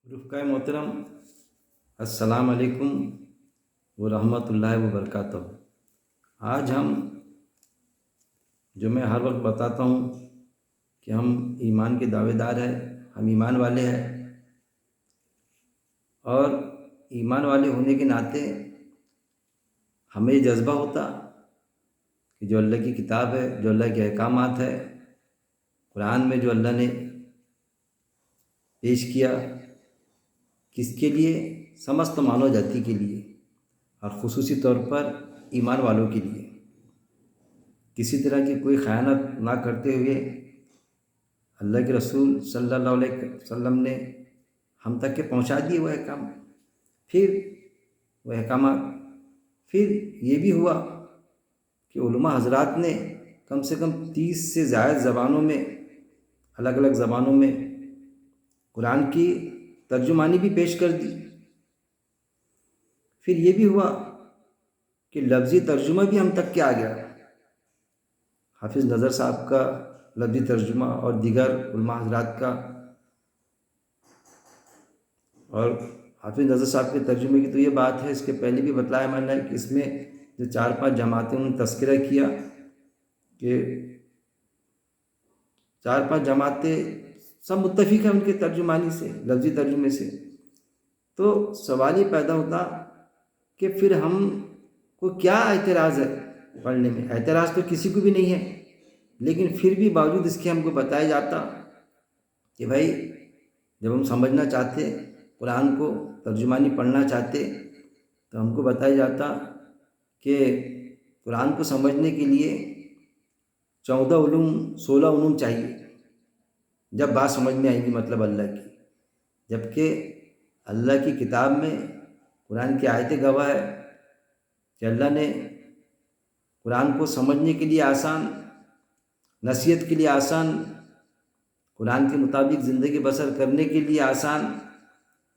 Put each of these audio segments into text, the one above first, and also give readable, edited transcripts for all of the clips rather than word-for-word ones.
رفقائے محترم، السلام علیکم ورحمۃ اللہ وبرکاتہ۔ آج جو میں ہر وقت بتاتا ہوں کہ ہم ایمان کے دعوے دار ہیں، ہم ایمان والے ہیں، اور ایمان والے ہونے کے ناطے ہمیں یہ جذبہ ہوتا کہ جو اللہ کی کتاب ہے، جو اللہ کے احکامات ہے، قرآن میں جو اللہ نے پیش کیا، کس کے لیے؟ سمست مانو جاتی کے لیے، اور خصوصی طور پر ایمان والوں کے لیے، کسی طرح کی کوئی خیانت نہ کرتے ہوئے اللہ کے رسول صلی اللہ علیہ وسلم نے ہم تک کے پہنچا دیے وہ احکام، پھر وہ احکامات، پھر یہ بھی ہوا کہ علماء حضرات نے کم سے کم 30 سے زائد زبانوں میں، الگ الگ زبانوں میں قرآن کی ترجمانی بھی پیش کر دی۔ پھر یہ بھی ہوا کہ لفظی ترجمہ بھی ہم تک کے آ گیا، حافظ نظر صاحب کا لفظی ترجمہ اور دیگر علماء حضرات کا، اور حافظ نظر صاحب کے ترجمے کی تو یہ بات ہے، اس کے پہلے بھی بتلایا میں نے کہ اس میں جو 4-5 جماعتیں انہوں نے تذکرہ کیا کہ 4-5 جماعتیں سب متفق ہیں ان کے ترجمانی سے، لفظی ترجمے سے۔ تو سوال یہ پیدا ہوتا کہ پھر ہم کو کیا اعتراض ہے پڑھنے میں؟ اعتراض تو کسی کو بھی نہیں ہے، لیکن پھر بھی باوجود اس کے ہم کو بتایا جاتا کہ بھائی جب ہم سمجھنا چاہتے، قرآن کو ترجمانی پڑھنا چاہتے، تو ہم کو بتایا جاتا کہ قرآن کو سمجھنے کے لیے 14 علوم 16 علوم چاہیے، جب بات سمجھ میں آئے گی، مطلب اللہ کی، جبکہ اللہ کی کتاب میں قرآن کی آیتیں گواہ ہے کہ اللہ نے قرآن کو سمجھنے کے لیے آسان، نصیحت کے لیے آسان، قرآن کے مطابق زندگی بسر کرنے کے لیے آسان،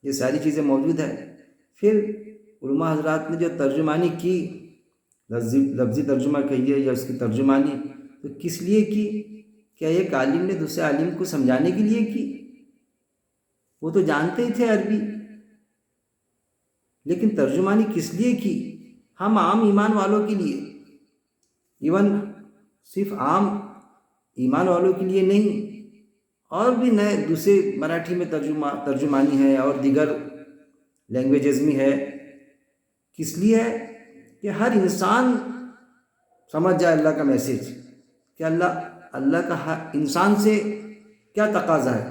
یہ ساری چیزیں موجود ہیں۔ پھر علماء حضرات نے جو ترجمانی کی، لفظی ترجمہ کہیے یا اس کی ترجمانی، تو کس لیے کی؟ کیا ایک عالم نے دوسرے عالم کو سمجھانے کے لیے کی؟ وہ تو جانتے ہی تھے عربی، لیکن ترجمانی کس لیے کی؟ ہم عام ایمان والوں کے لیے، ایون صرف عام ایمان والوں کے لیے نہیں، اور بھی نئے دوسرے مراٹھی میں ترجمانی ہے اور دیگر لینگویجز میں ہے۔ کس لیے ہے؟ کہ ہر انسان سمجھ جائے اللہ کا میسیج، کہ اللہ کا ہر انسان سے کیا تقاضا ہے،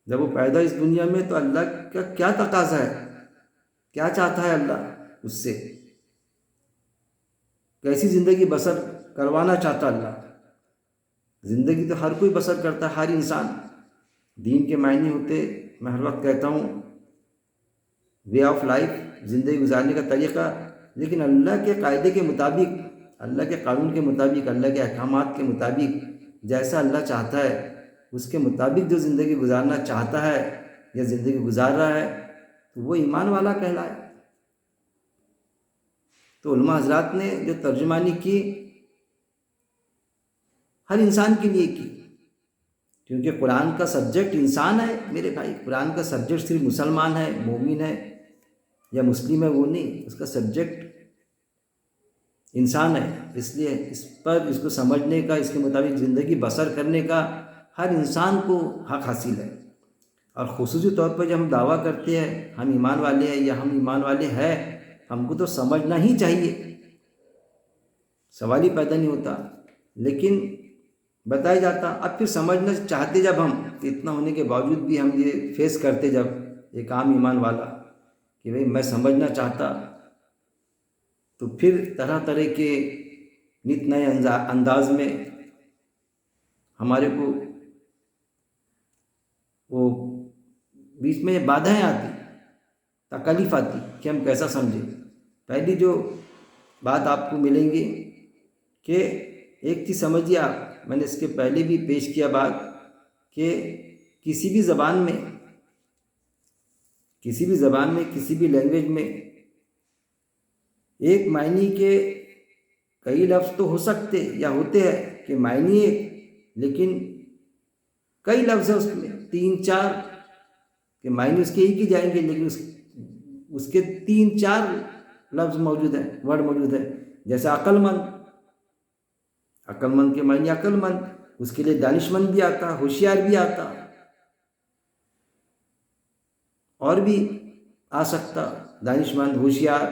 جب وہ پیدا اس دنیا میں تو اللہ کا کیا تقاضا ہے، کیا چاہتا ہے اللہ اس سے، کیسی زندگی بسر کروانا چاہتا اللہ۔ زندگی تو ہر کوئی بسر کرتا ہے، ہر انسان۔ دین کے معنی ہوتے، میں ہر وقت کہتا ہوں، وے آف لائف، زندگی گزارنے کا طریقہ، لیکن اللہ کے قاعدے کے مطابق، اللہ کے قانون کے مطابق، اللہ کے احکامات کے مطابق، جیسا اللہ چاہتا ہے اس کے مطابق جو زندگی گزارنا چاہتا ہے یا زندگی گزار رہا ہے، تو وہ ایمان والا کہلائے۔ تو علماء حضرات نے جو ترجمانی کی، ہر انسان کے لیے کی، کیونکہ قرآن کا سبجیکٹ انسان ہے میرے بھائی۔ قرآن کا سبجیکٹ صرف مسلمان ہے، مومن ہے یا مسلم ہے وہ نہیں، اس کا سبجیکٹ انسان ہے۔ اس لیے اس کو سمجھنے کا، اس کے مطابق زندگی بسر کرنے کا ہر انسان کو حق حاصل ہے۔ اور خصوصی طور پر جب ہم دعویٰ کرتے ہیں ہم ایمان والے ہیں یا ہم ایمان والے ہیں، ہم کو تو سمجھنا ہی چاہیے، سوال ہی پیدا نہیں ہوتا، لیکن بتایا جاتا۔ اب پھر سمجھنا چاہتے جب ہم، کہ اتنا ہونے کے باوجود بھی ہم یہ فیس کرتے جب ایک عام ایمان والا کہ بھئی میں سمجھنا چاہتا، تو پھر طرح طرح کے نت نئے انداز میں ہمارے کو وہ بیچ میں بادھائیں آتی، تکلیف آتی کہ ہم کیسا سمجھیں۔ پہلی جو بات آپ کو ملیں گی کہ ایک چیز سمجھیے آپ، میں نے اس کے پہلے بھی پیش کیا بات، کہ کسی بھی زبان میں، کسی بھی لینگویج میں ایک معنی کے کئی لفظ تو ہو سکتے یا ہوتے ہیں کہ معنی ایک، لیکن کئی لفظ ہیں اس میں، 3-4 کہ معنی اس کے ایک ہی جائیں گے، لیکن اس کے 3-4 لفظ موجود ہیں، ورڈ موجود ہے. جیسے عقل مند، عقل مند کے معنی عقل مند، اس کے لیے دانش مند بھی آتا، ہوشیار بھی آتا، اور بھی آ سکتا، دانش مند، ہوشیار.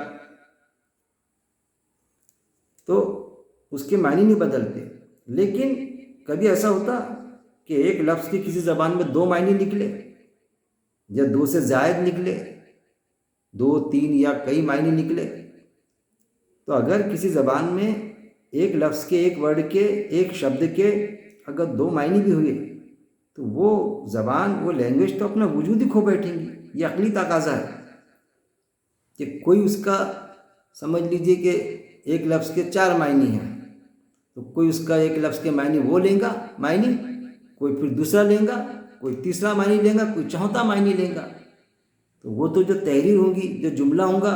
تو اس کے معنی نہیں بدلتے. لیکن کبھی ایسا ہوتا کہ ایک لفظ کی کسی زبان میں 2 معنی نکلے، یا 2 سے زائد نکلے، 2، 3 یا کئی معنی نکلے. تو اگر کسی زبان میں ایک لفظ کے، ایک ورڈ کے، ایک شبد کے اگر 2 معنی بھی ہوئے، تو وہ زبان، وہ لینگویج تو اپنا وجود ہی کھو بیٹھیں گی. یہ عقلی تقاضا ہے کہ کوئی اس کا، سمجھ لیجئے کہ ایک لفظ کے 4 معنی ہیں، تو کوئی اس کا ایک لفظ کے معنی وہ لیں گا، معنی کوئی پھر دوسرا لیں گا، کوئی تیسرا معنی لیں گا، کوئی چوتھا معنی لیں گا. تو وہ تو جو تحریر ہوں گی، جو جملہ ہوں گا،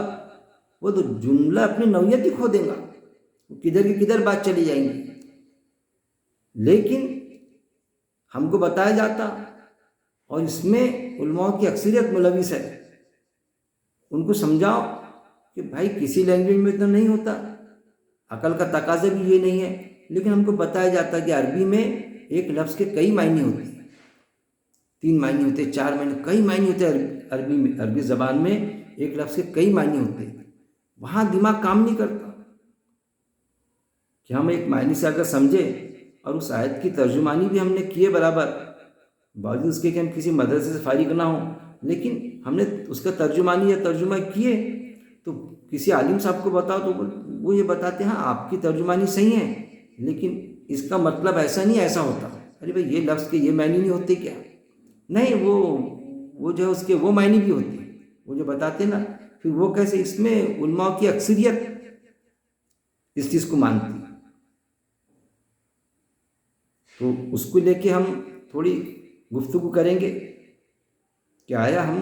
وہ تو جملہ اپنی نوعیت ہی کھو دے گا، کدھر کی کدھر بات چلی جائیں گی. لیکن ہم کو بتایا جاتا، اور اس میں علماء کی اکثریت ملوث ہے، ان کو سمجھاؤ کہ بھائی کسی لینگویج میں تو نہیں ہوتا، عقل کا تقاضا بھی یہ نہیں ہے. لیکن ہم کو بتایا جاتا کہ عربی میں ایک لفظ کے کئی معنی ہوتے ہیں، 3 معنی ہوتے ہیں، 4 معنی، کئی معنی ہوتے ہیں عربی میں. عربی زبان میں ایک لفظ کے کئی معنی ہوتے ہیں. وہاں دماغ کام نہیں کرتا کہ ہم ایک معنی سے اگر سمجھے، اور اس آیت کی ترجمانی بھی ہم نے کیے برابر، باوجود اس کے کہ ہم کسی مدرسے سے فارغ نہ ہوں، لیکن ہم نے اس کا ترجمانی یا ترجمہ کیے. تو کسی عالم صاحب کو بتاؤ تو وہ یہ بتاتے ہیں ہاں آپ کی ترجمانی صحیح ہے، لیکن اس کا مطلب ایسا نہیں، ایسا ہوتا. ارے بھائی یہ لفظ کے یہ معنی نہیں ہوتے کیا؟ نہیں، وہ جو ہے اس کے وہ معنی بھی ہوتے ہیں، وہ جو بتاتے نا. پھر وہ کیسے؟ اس میں علماء کی اکثریت اس چیز کو مانتی. تو اس کو لے کے ہم تھوڑی گفتگو کریں گے کہ آیا ہم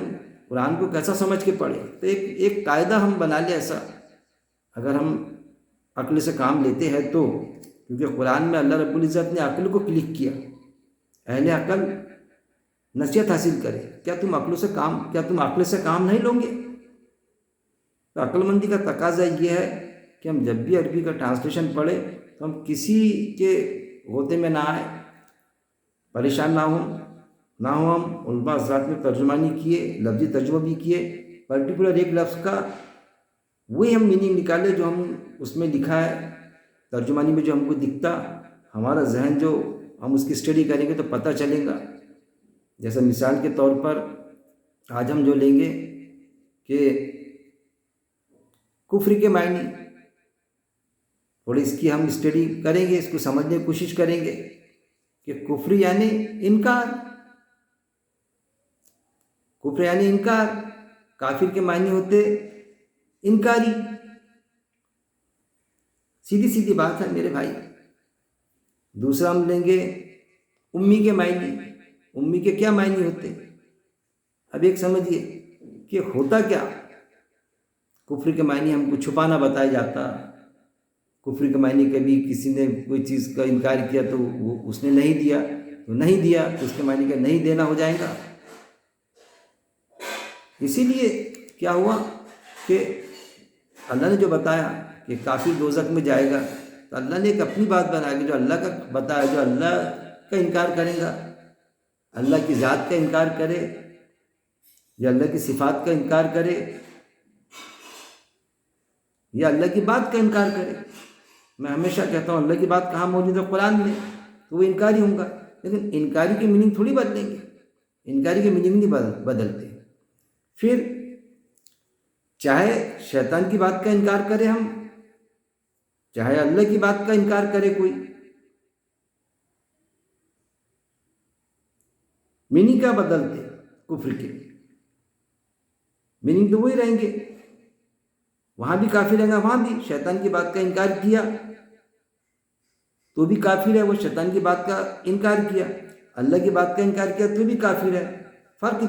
قرآن کو کیسا سمجھ کے پڑھیں. تو ایک قاعدہ ہم بنا لیں ایسا، اگر ہم عقل سے کام لیتے ہیں تو، کیونکہ قرآن میں اللہ رب العزت نے عقل کو کلک کیا. اہل عقل نصیحت حاصل کرے، کیا تم عقل سے کام نہیں لو گے؟ تو عقل مندی کا تقاضا یہ ہے کہ ہم جب بھی عربی کا ٹرانسلیشن پڑھیں تو ہم کسی کے غوطے میں نہ آئے، پریشان نہ ہوں. ہم علماء حضرات نے ترجمانی کیے، لفظی ترجمہ بھی کیے، پرٹیکولر ایک لفظ کا وہی ہم میننگ نکالے جو ہم اس میں لکھا ہے ترجمانی میں، جو ہم کو دکھتا، ہمارا ذہن جو ہم اس کی اسٹڈی کریں گے تو پتہ چلے گا. جیسے مثال کے طور پر آج ہم جو لیں گے کہ کفر کے معنی، تھوڑی اس کی ہم اسٹڈی کریں گے، اس کو سمجھنے کی کوشش کریں گے کہ کفر یعنی انکار، کفر یعنی انکار، کافر کے معنی ہوتے انکاری. سیدھی سیدھی بات ہے میرے بھائی. دوسرا ہم لیں گے امی کے معنی. امی کے کیا معنی ہوتے؟ اب ایک سمجھیے کہ ہوتا کیا. کفر کے معنی ہم کو چھپانا بتایا جاتا. کفر کے معنی کبھی کسی نے کوئی چیز کا انکار کیا تو وہ اس نے نہیں دیا، تو نہیں دیا تو اس کے معنی کا نہیں دینا ہو جائے گا. اسی لیے کیا ہوا کہ اللہ نے جو بتایا کہ کافر دوزخ میں جائے گا، تو اللہ نے ایک اپنی بات بنا کے جو اللہ کا بتایا، جو اللہ کا انکار کرے گا، اللہ کی ذات کا انکار کرے یا اللہ کی صفات کا انکار کرے یا اللہ کی بات کا انکار کرے. میں ہمیشہ کہتا ہوں اللہ کی بات کہاں موجود ہے؟ قرآن میں، تو وہ انکاری ہوں گا. لیکن انکاری کی میننگ تھوڑی بدلیں گے، انکاری کی میننگ نہیں بدلتے. پھر چاہے شیطان کی بات کا انکار کرے ہم، چاہے اللہ کی بات کا انکار کرے کوئی، میننگ کیا بدلتے؟ کفر کے میننگ تو وہی رہیں گے. وہاں بھی کافر رہیں گا، وہاں بھی شیطان کی بات کا انکار کیا تو بھی کافر ہے، وہ شیطان کی بات کا انکار کیا. اللہ کی بات کا انکار کیا تو بھی کافر ہے. فرق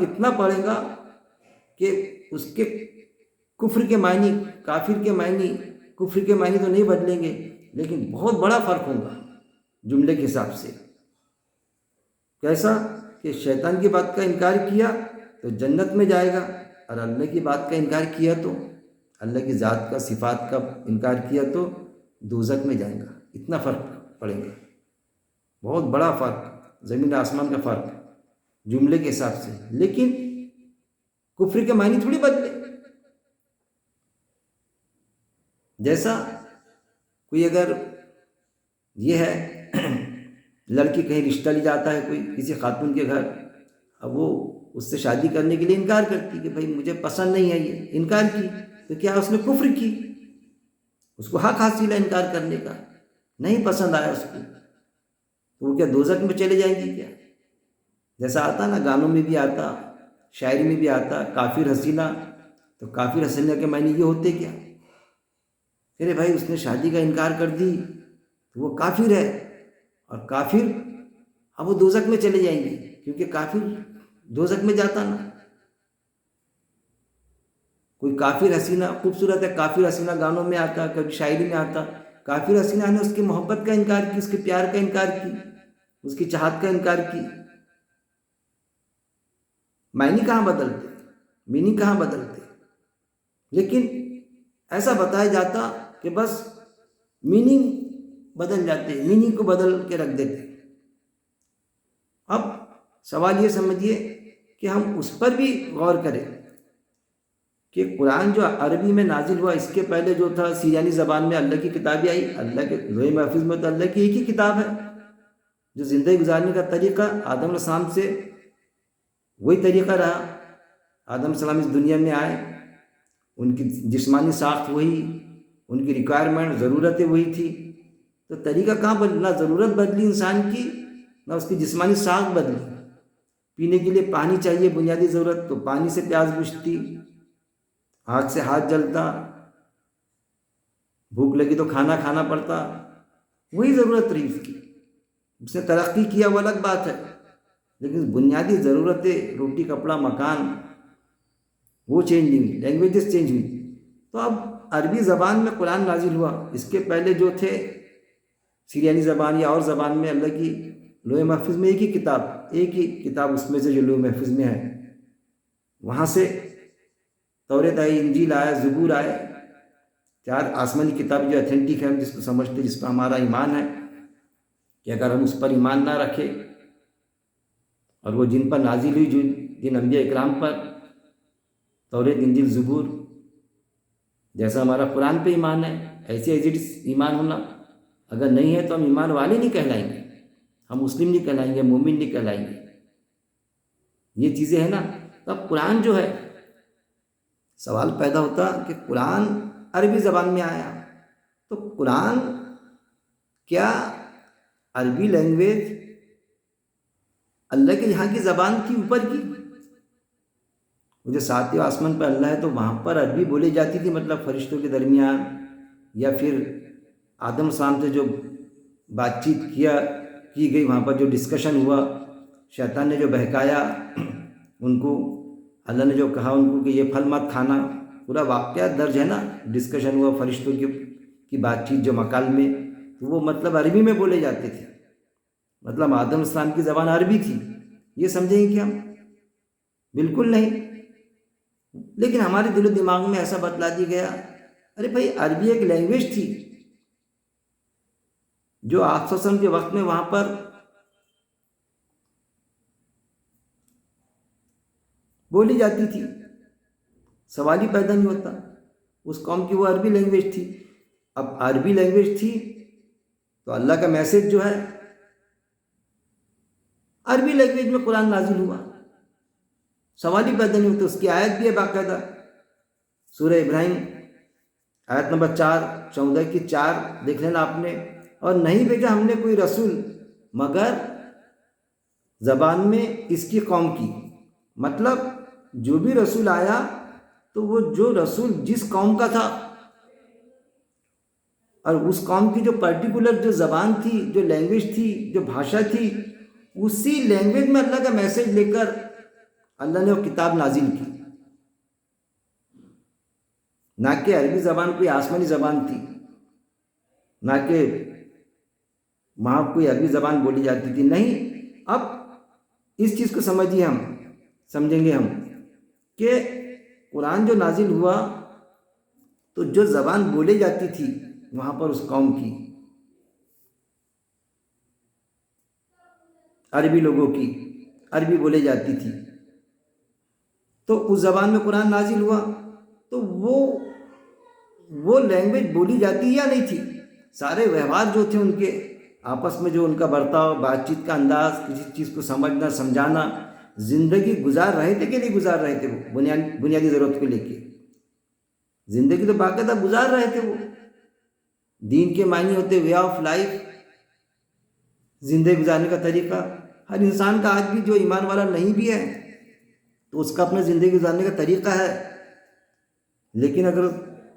اتنا پڑے گا کہ اس کے کفر کے معنی، کافر کے معنی، کفر کے معنی تو نہیں بدلیں گے، لیکن بہت بڑا فرق ہوگا جملے کے حساب سے. کیسا؟ کہ شیطان کی بات کا انکار کیا تو جنت میں جائے گا، اور اللہ کی بات کا انکار کیا تو، اللہ کی ذات کا صفات کا انکار کیا تو دوزخ میں جائے گا۔ اتنا فرق پڑے گا، بہت بڑا فرق، زمین آسمان کا فرق جملے کے حساب سے۔ لیکن کفر کے معنی تھوڑی بدلے۔ جیسا کوئی اگر یہ ہے لڑکی کہیں رشتہ لے جاتا ہے کوئی کسی خاتون کے گھر، اب وہ اس سے شادی کرنے کے لیے انکار کرتی کہ بھائی مجھے پسند نہیں ہے، یہ انکار کی تو کیا اس نے کفر کی؟ اس کو حق حاصل ہے انکار کرنے کا، نہیں پسند آیا اس کو تو وہ کیا دوزخ میں چلے جائیں گی کیا؟ جیسا آتا نا گانوں میں بھی آتا، شاعری میں بھی آتا، کافر حسینہ، تو کافر حسینہ کے معنی یہ ہوتے کیا؟ ارے بھائی اس نے شادی کا انکار کر دی تو وہ کافر ہے، اور کافر اب وہ دوزخ میں چلے جائیں گے، کیونکہ کافر دوزخ میں جاتا نا۔ کوئی کافر حسینہ خوبصورت ہے، کافر حسینہ گانوں میں آتا، کبھی شاعری میں آتا، کافر حسینہ نے اس کی محبت کا انکار کی، اس کے پیار کا انکار کی، اس کی چاہت کا انکار کی۔ معنی کہاں بدلتے، میننگ کہاں بدلتے؟ لیکن ایسا بتایا جاتا کہ بس میننگ بدل جاتے، میننگ کو بدل کے رکھ دیتے۔ اب سوال یہ سمجھیے کہ ہم اس پر بھی غور کریں کہ قرآن جو عربی میں نازل ہوا، اس کے پہلے جو تھا سریانی زبان میں اللہ کی کتابیں آئی، اللہ کے لوح محفوظ میں تو اللہ کی ایک ہی کتاب ہے، جو زندگی گزارنے کا طریقہ آدم علیہ السلام سے وہی طریقہ رہا۔ آدم علیہ السلام اس دنیا میں آئے، ان کی جسمانی ساخت وہی، ان کی ریکوائرمنٹ ضرورتیں وہی تھی، تو طریقہ کہاں بدلا؟ نہ ضرورت بدلی انسان کی، نہ اس کی جسمانی ساخت بدلی۔ پینے کے لیے پانی چاہیے، بنیادی ضرورت، تو پانی سے پیاس بجھتی، آگ سے ہاتھ جلتا، بھوک لگی تو کھانا کھانا پڑتا، وہی ضرورت رہی اس کی۔ اس نے ترقی کیا وہ الگ بات ہے، لیکن بنیادی ضرورتیں روٹی کپڑا مکان وہ چینج نہیں ہوئی، لینگویجز چینج ہوئی۔ تو اب عربی زبان میں قرآن نازل ہوا، اس کے پہلے جو تھے سریانی زبان یا اور زبان میں اللہ کی لوح محفوظ میں ایک ہی کتاب اس میں سے جو لوح محفوظ میں ہے، وہاں سے توریت آئی، انجیل آیا، زبور آئے، 4 آسمانی کتاب جو اتھینٹک ہے، ہم جس کو سمجھتے، جس پر ہمارا ایمان ہے، کہ اگر ہم اس پر ایمان نہ رکھیں، اور وہ جن پر نازل ہوئی، جن انبیاء اکرام پر، توریت انجیل زبور، جیسا ہمارا قرآن پہ ایمان ہے ایسے ایمان ہونا، اگر نہیں ہے تو ہم ایمان والے نہیں کہلائیں گے، ہم مسلم نہیں کہلائیں گے، مومن نہیں کہلائیں گے۔ یہ چیزیں ہیں نا۔ تو اب قرآن جو ہے، سوال پیدا ہوتا کہ قرآن عربی زبان میں آیا، تو قرآن کیا عربی لینگویج اللہ کے یہاں کی زبان تھی اوپر کی؟ وہ جو 7 آسمان پر اللہ ہے تو وہاں پر عربی بولی جاتی تھی، مطلب فرشتوں کے درمیان، یا پھر آدم السلام سے جو بات چیت کی گئی، وہاں پر جو ڈسکشن ہوا، شیطان نے جو بہکایا ان کو، اللہ نے جو کہا ان کو کہ یہ پھل مت کھانا، پورا واقعہ درج ہے نا، ڈسکشن ہوا فرشتوں کی بات چیت جو مکال میں، تو وہ مطلب عربی میں بولے جاتے تھے، مطلب آدم السلام کی زبان عربی تھی۔ یہ سمجھیں گے کہ ہم بالکل نہیں، لیکن ہمارے دل و دماغ میں ایسا بتلا دیا گیا، ارے بھائی عربی ایک لینگویج تھی جو آپ صلی اللہ علیہ وسلم کے وقت میں وہاں پر بولی جاتی تھی، سوال ہی پیدا نہیں ہوتا، اس قوم کی وہ عربی لینگویج تھی۔ اب عربی لینگویج تھی تو اللہ کا میسج جو ہے عربی لینگویج میں قرآن نازل ہوا، سوال ہی پیدا نہیں ہوتا۔ اس کی آیت بھی ہے باقاعدہ، سورہ ابراہیم آیت نمبر 4 14 کی 4 دیکھ لینا آپ نے، اور نہیں بھیجا ہم نے کوئی رسول مگر زبان میں اس کی قوم کی، مطلب جو بھی رسول آیا تو وہ جو رسول جس قوم کا تھا، اور اس قوم کی جو پرٹیکولر جو زبان تھی، جو لینگویج تھی، جو بھاشا تھی، اسی لینگویج میں اللہ کا میسج لے کر اللہ نے وہ کتاب نازل کی، نہ کہ عربی زبان کوئی آسمانی زبان تھی، نہ کہ وہاں کوئی عربی زبان بولی جاتی تھی، نہیں۔ اب اس چیز کو سمجھیں گے ہم کہ قرآن جو نازل ہوا تو جو زبان بولی جاتی تھی وہاں پر اس قوم کی، عربی لوگوں کی، عربی بولی جاتی تھی، تو اس زبان میں قرآن نازل ہوا تو وہ لینگویج بولی جاتی یا نہیں تھی؟ سارے ویوہار جو تھے ان کے آپس میں، جو ان کا برتاؤ، بات چیت کا انداز، کسی چیز کو سمجھنا سمجھانا، زندگی گزار رہے تھے کہ نہیں گزار رہے تھے؟ وہ بنیادی ضرورت کو لے کے زندگی تو باقاعدہ گزار رہے تھے۔ وہ دین کے معنی ہوتے وے آف لائف، زندگی گزارنے کا طریقہ۔ ہر انسان کا آج بھی جو ایمان والا نہیں بھی ہے تو اس کا اپنا زندگی گزارنے کا طریقہ ہے، لیکن اگر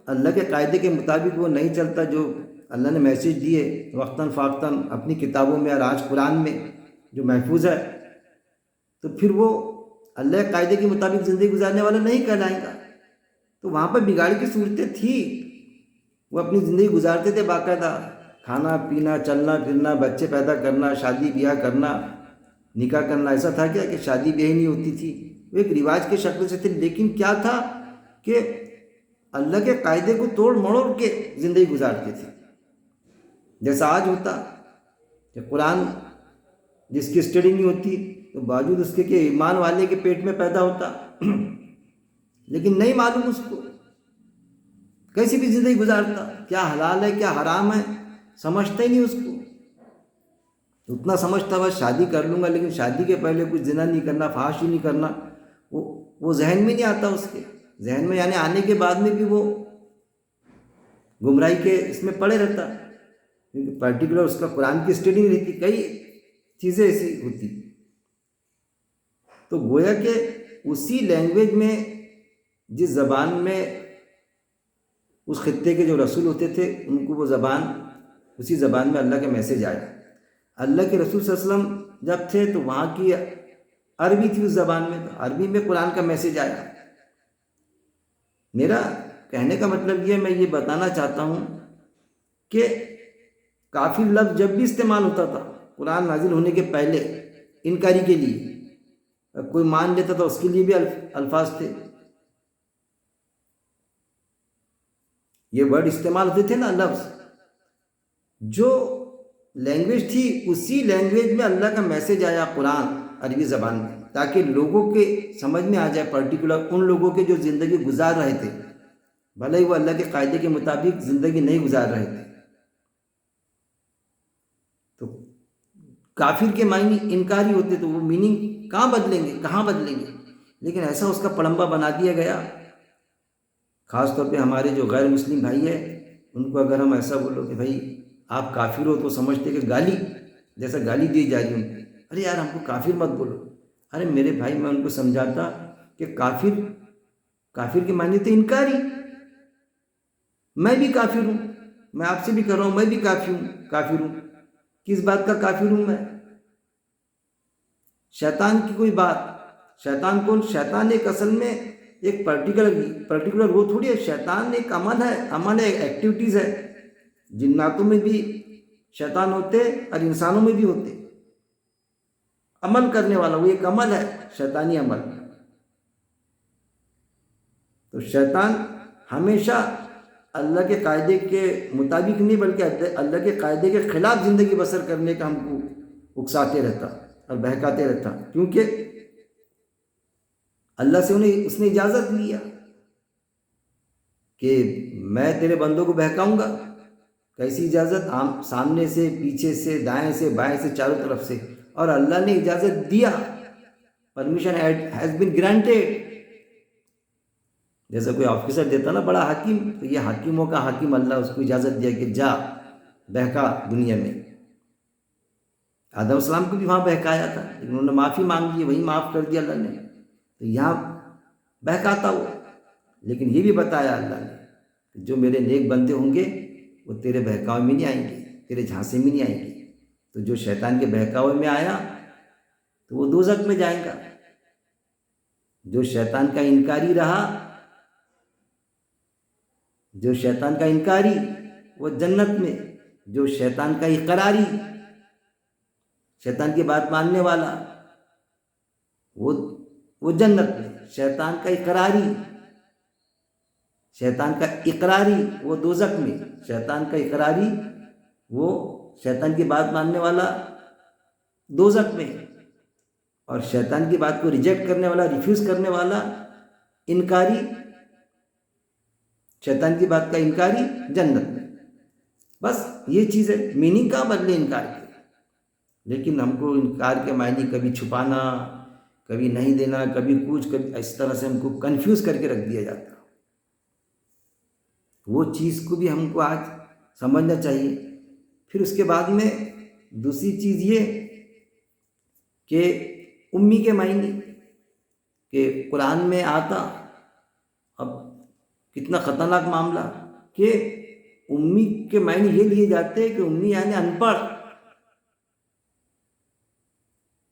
اللہ کے قاعدے کے مطابق وہ نہیں چلتا، جو اللہ نے میسیج دیے وقتاً فوقتاً اپنی کتابوں میں اور آج قرآن میں جو محفوظ ہے، تو پھر وہ اللہ کے قاعدے کے مطابق زندگی گزارنے والا نہیں کہلائیں گا۔ تو وہاں پر بگاڑ کی صورتیں تھی، وہ اپنی زندگی گزارتے تھے باقاعدہ، کھانا پینا، چلنا پھرنا، بچے پیدا کرنا، شادی بیاہ کرنا، نکاح کرنا۔ ایسا تھا کیا کہ شادی بیاہ نہیں ہوتی تھی؟ وہ ایک رواج کے شکل سے تھے، لیکن کیا تھا کہ اللہ کے قاعدے کو توڑ مڑوڑ کے زندگی گزارتے تھے۔ جیسا آج ہوتا کہ قرآن جس کی اسٹڈی نہیں ہوتی تو باوجود اس کے کہ ایمان والے کے پیٹ میں پیدا ہوتا، لیکن نہیں معلوم اس کو، کیسی بھی زندگی گزارتا، کیا حلال ہے کیا حرام ہے سمجھتا ہی نہیں اس کو۔ اتنا سمجھتا بس شادی کر لوں گا، لیکن شادی کے پہلے کچھ زنا نہیں کرنا، فحاشی نہیں کرنا، وہ ذہن میں نہیں آتا اس کے ذہن میں، یعنی آنے کے بعد میں بھی وہ گمراہی کے اس میں پڑے رہتا، کیونکہ پرٹیکولر اس کا قرآن کی اسٹڈی نہیں رہتی، کئی چیزیں ایسی ہوتی۔ تو گویا کہ اسی لینگویج میں، جس زبان میں اس خطے کے جو رسول ہوتے تھے ان کو وہ زبان، اسی زبان میں اللہ کا میسیج آیا۔ اللہ کے رسول صلی اللہ علیہ وسلم جب تھے تو وہاں کی عربی تھی، اس زبان میں، تو عربی میں قرآن کا میسیج آیا۔ میرا کہنے کا مطلب یہ، میں یہ بتانا چاہتا ہوں کہ کافر لفظ جب بھی استعمال ہوتا تھا قرآن نازل ہونے کے پہلے انکاری کے لیے، کوئی مان لیتا تھا اس کے لیے بھی الفاظ تھے، یہ ورڈ استعمال ہوتے تھے نا، لفظ جو لینگویج تھی اسی لینگویج میں اللہ کا میسیج آیا قرآن عربی زبان میں، تاکہ لوگوں کے سمجھ میں آ جائے، پرٹیکولر ان لوگوں کے جو زندگی گزار رہے تھے، بھلے ہی وہ اللہ کے قاعدے کے مطابق زندگی نہیں گزار رہے تھے۔ تو کافر کے معنی انکاری ہوتے تو وہ میننگ کہاں بدلیں گے، لیکن ایسا اس کا پڑمبا بنا دیا گیا۔ خاص طور پہ ہمارے جو غیر مسلم بھائی ہیں ان کو اگر ہم ایسا بولو کہ بھائی آپ کافر ہو، تو سمجھتے کہ گالی، جیسا گالی دی جا رہی ان کو، ارے یار ہم کو کافر مت بولو۔ ارے میرے بھائی، میں ان کو سمجھاتا کہ کافر کے معنی تو انکاری، میں بھی کافر ہوں، میں آپ سے بھی کر رہا ہوں، میں بھی کافر ہوں۔ کس بات کا کافر ہوں میں؟ شیطان کی کوئی بات۔ شیطان کون؟ شیطان ایک اصل میں ایک پرٹیکولر وہ تھوڑی ہے، شیطان ایک عمل ہے، ایکٹیویٹیز ہے۔ جناتوں میں بھی شیطان ہوتے اور انسانوں میں بھی ہوتے، عمل کرنے والا، وہ ایک عمل ہے، شیطانی عمل۔ تو شیطان ہمیشہ اللہ کے قاعدے کے مطابق نہیں بلکہ اللہ کے قاعدے کے خلاف زندگی بسر کرنے کا ہم کو اکساتے رہتا اور بہکاتے رہتا، کیونکہ اللہ سے اس نے اجازت لیا کہ میں تیرے بندوں کو بہکاؤں گا۔ کیسی اجازت؟ سامنے سے، پیچھے سے، دائیں سے، بائیں سے، چاروں طرف سے، اور اللہ نے اجازت دیا، پرمیشن ہیز بین گرانٹیڈ۔ جیسا کوئی آفیسر دیتا نا بڑا حاکم، تو یہ حاکموں کا حاکم اللہ، اس کو اجازت دیا کہ جا بہکا دنیا میں۔ آدم علیہ السلام کو بھی وہاں بہکایا تھا، لیکن انہوں نے معافی مانگ لی، وہی معاف کر دیا اللہ نے۔ تو یہاں بہکاتا وہ، لیکن یہ بھی بتایا اللہ نے کہ جو میرے نیک بندے ہوں گے وہ تیرے بہکاوے میں نہیں آئیں گے، تیرے جھانسے میں نہیں آئیں گے۔ تو جو شیطان کے بہکاوے میں آیا تو وہ دوزخ میں جائے گا، جو شیطان کا انکاری رہا، جو شیطان کا انکاری وہ جنت میں، جو شیطان کا اقراری، شیطان کی بات ماننے والا وہ جنت میں، شیطان کا اقراری وہ دوزخ میں، شیطان کا اقراری وہ شیطان کی بات ماننے والا دوزخ میں، اور شیطان کی بات کو ریجیکٹ کرنے والا، ریفیوز کرنے والا، انکاری، شیطان کی بات کا انکاری جنت میں۔ بس یہ چیز ہے، میننگ کا بدلے انکار کے، لیکن ہم کو انکار کے معنی کبھی چھپانا، کبھی نہیں دینا، کبھی کچھ، کبھی اس طرح سے ہم کو کنفیوز کر کے رکھ دیا جاتا۔ وہ چیز کو بھی ہم کو آج سمجھنا چاہیے۔ پھر اس کے بعد میں دوسری چیز یہ کہ امی کے معنی، کہ قرآن میں آتا، اب کتنا خطرناک معاملہ کہ امی کے معنی یہ لیے جاتے ہیں کہ امی یعنی ان پڑھ،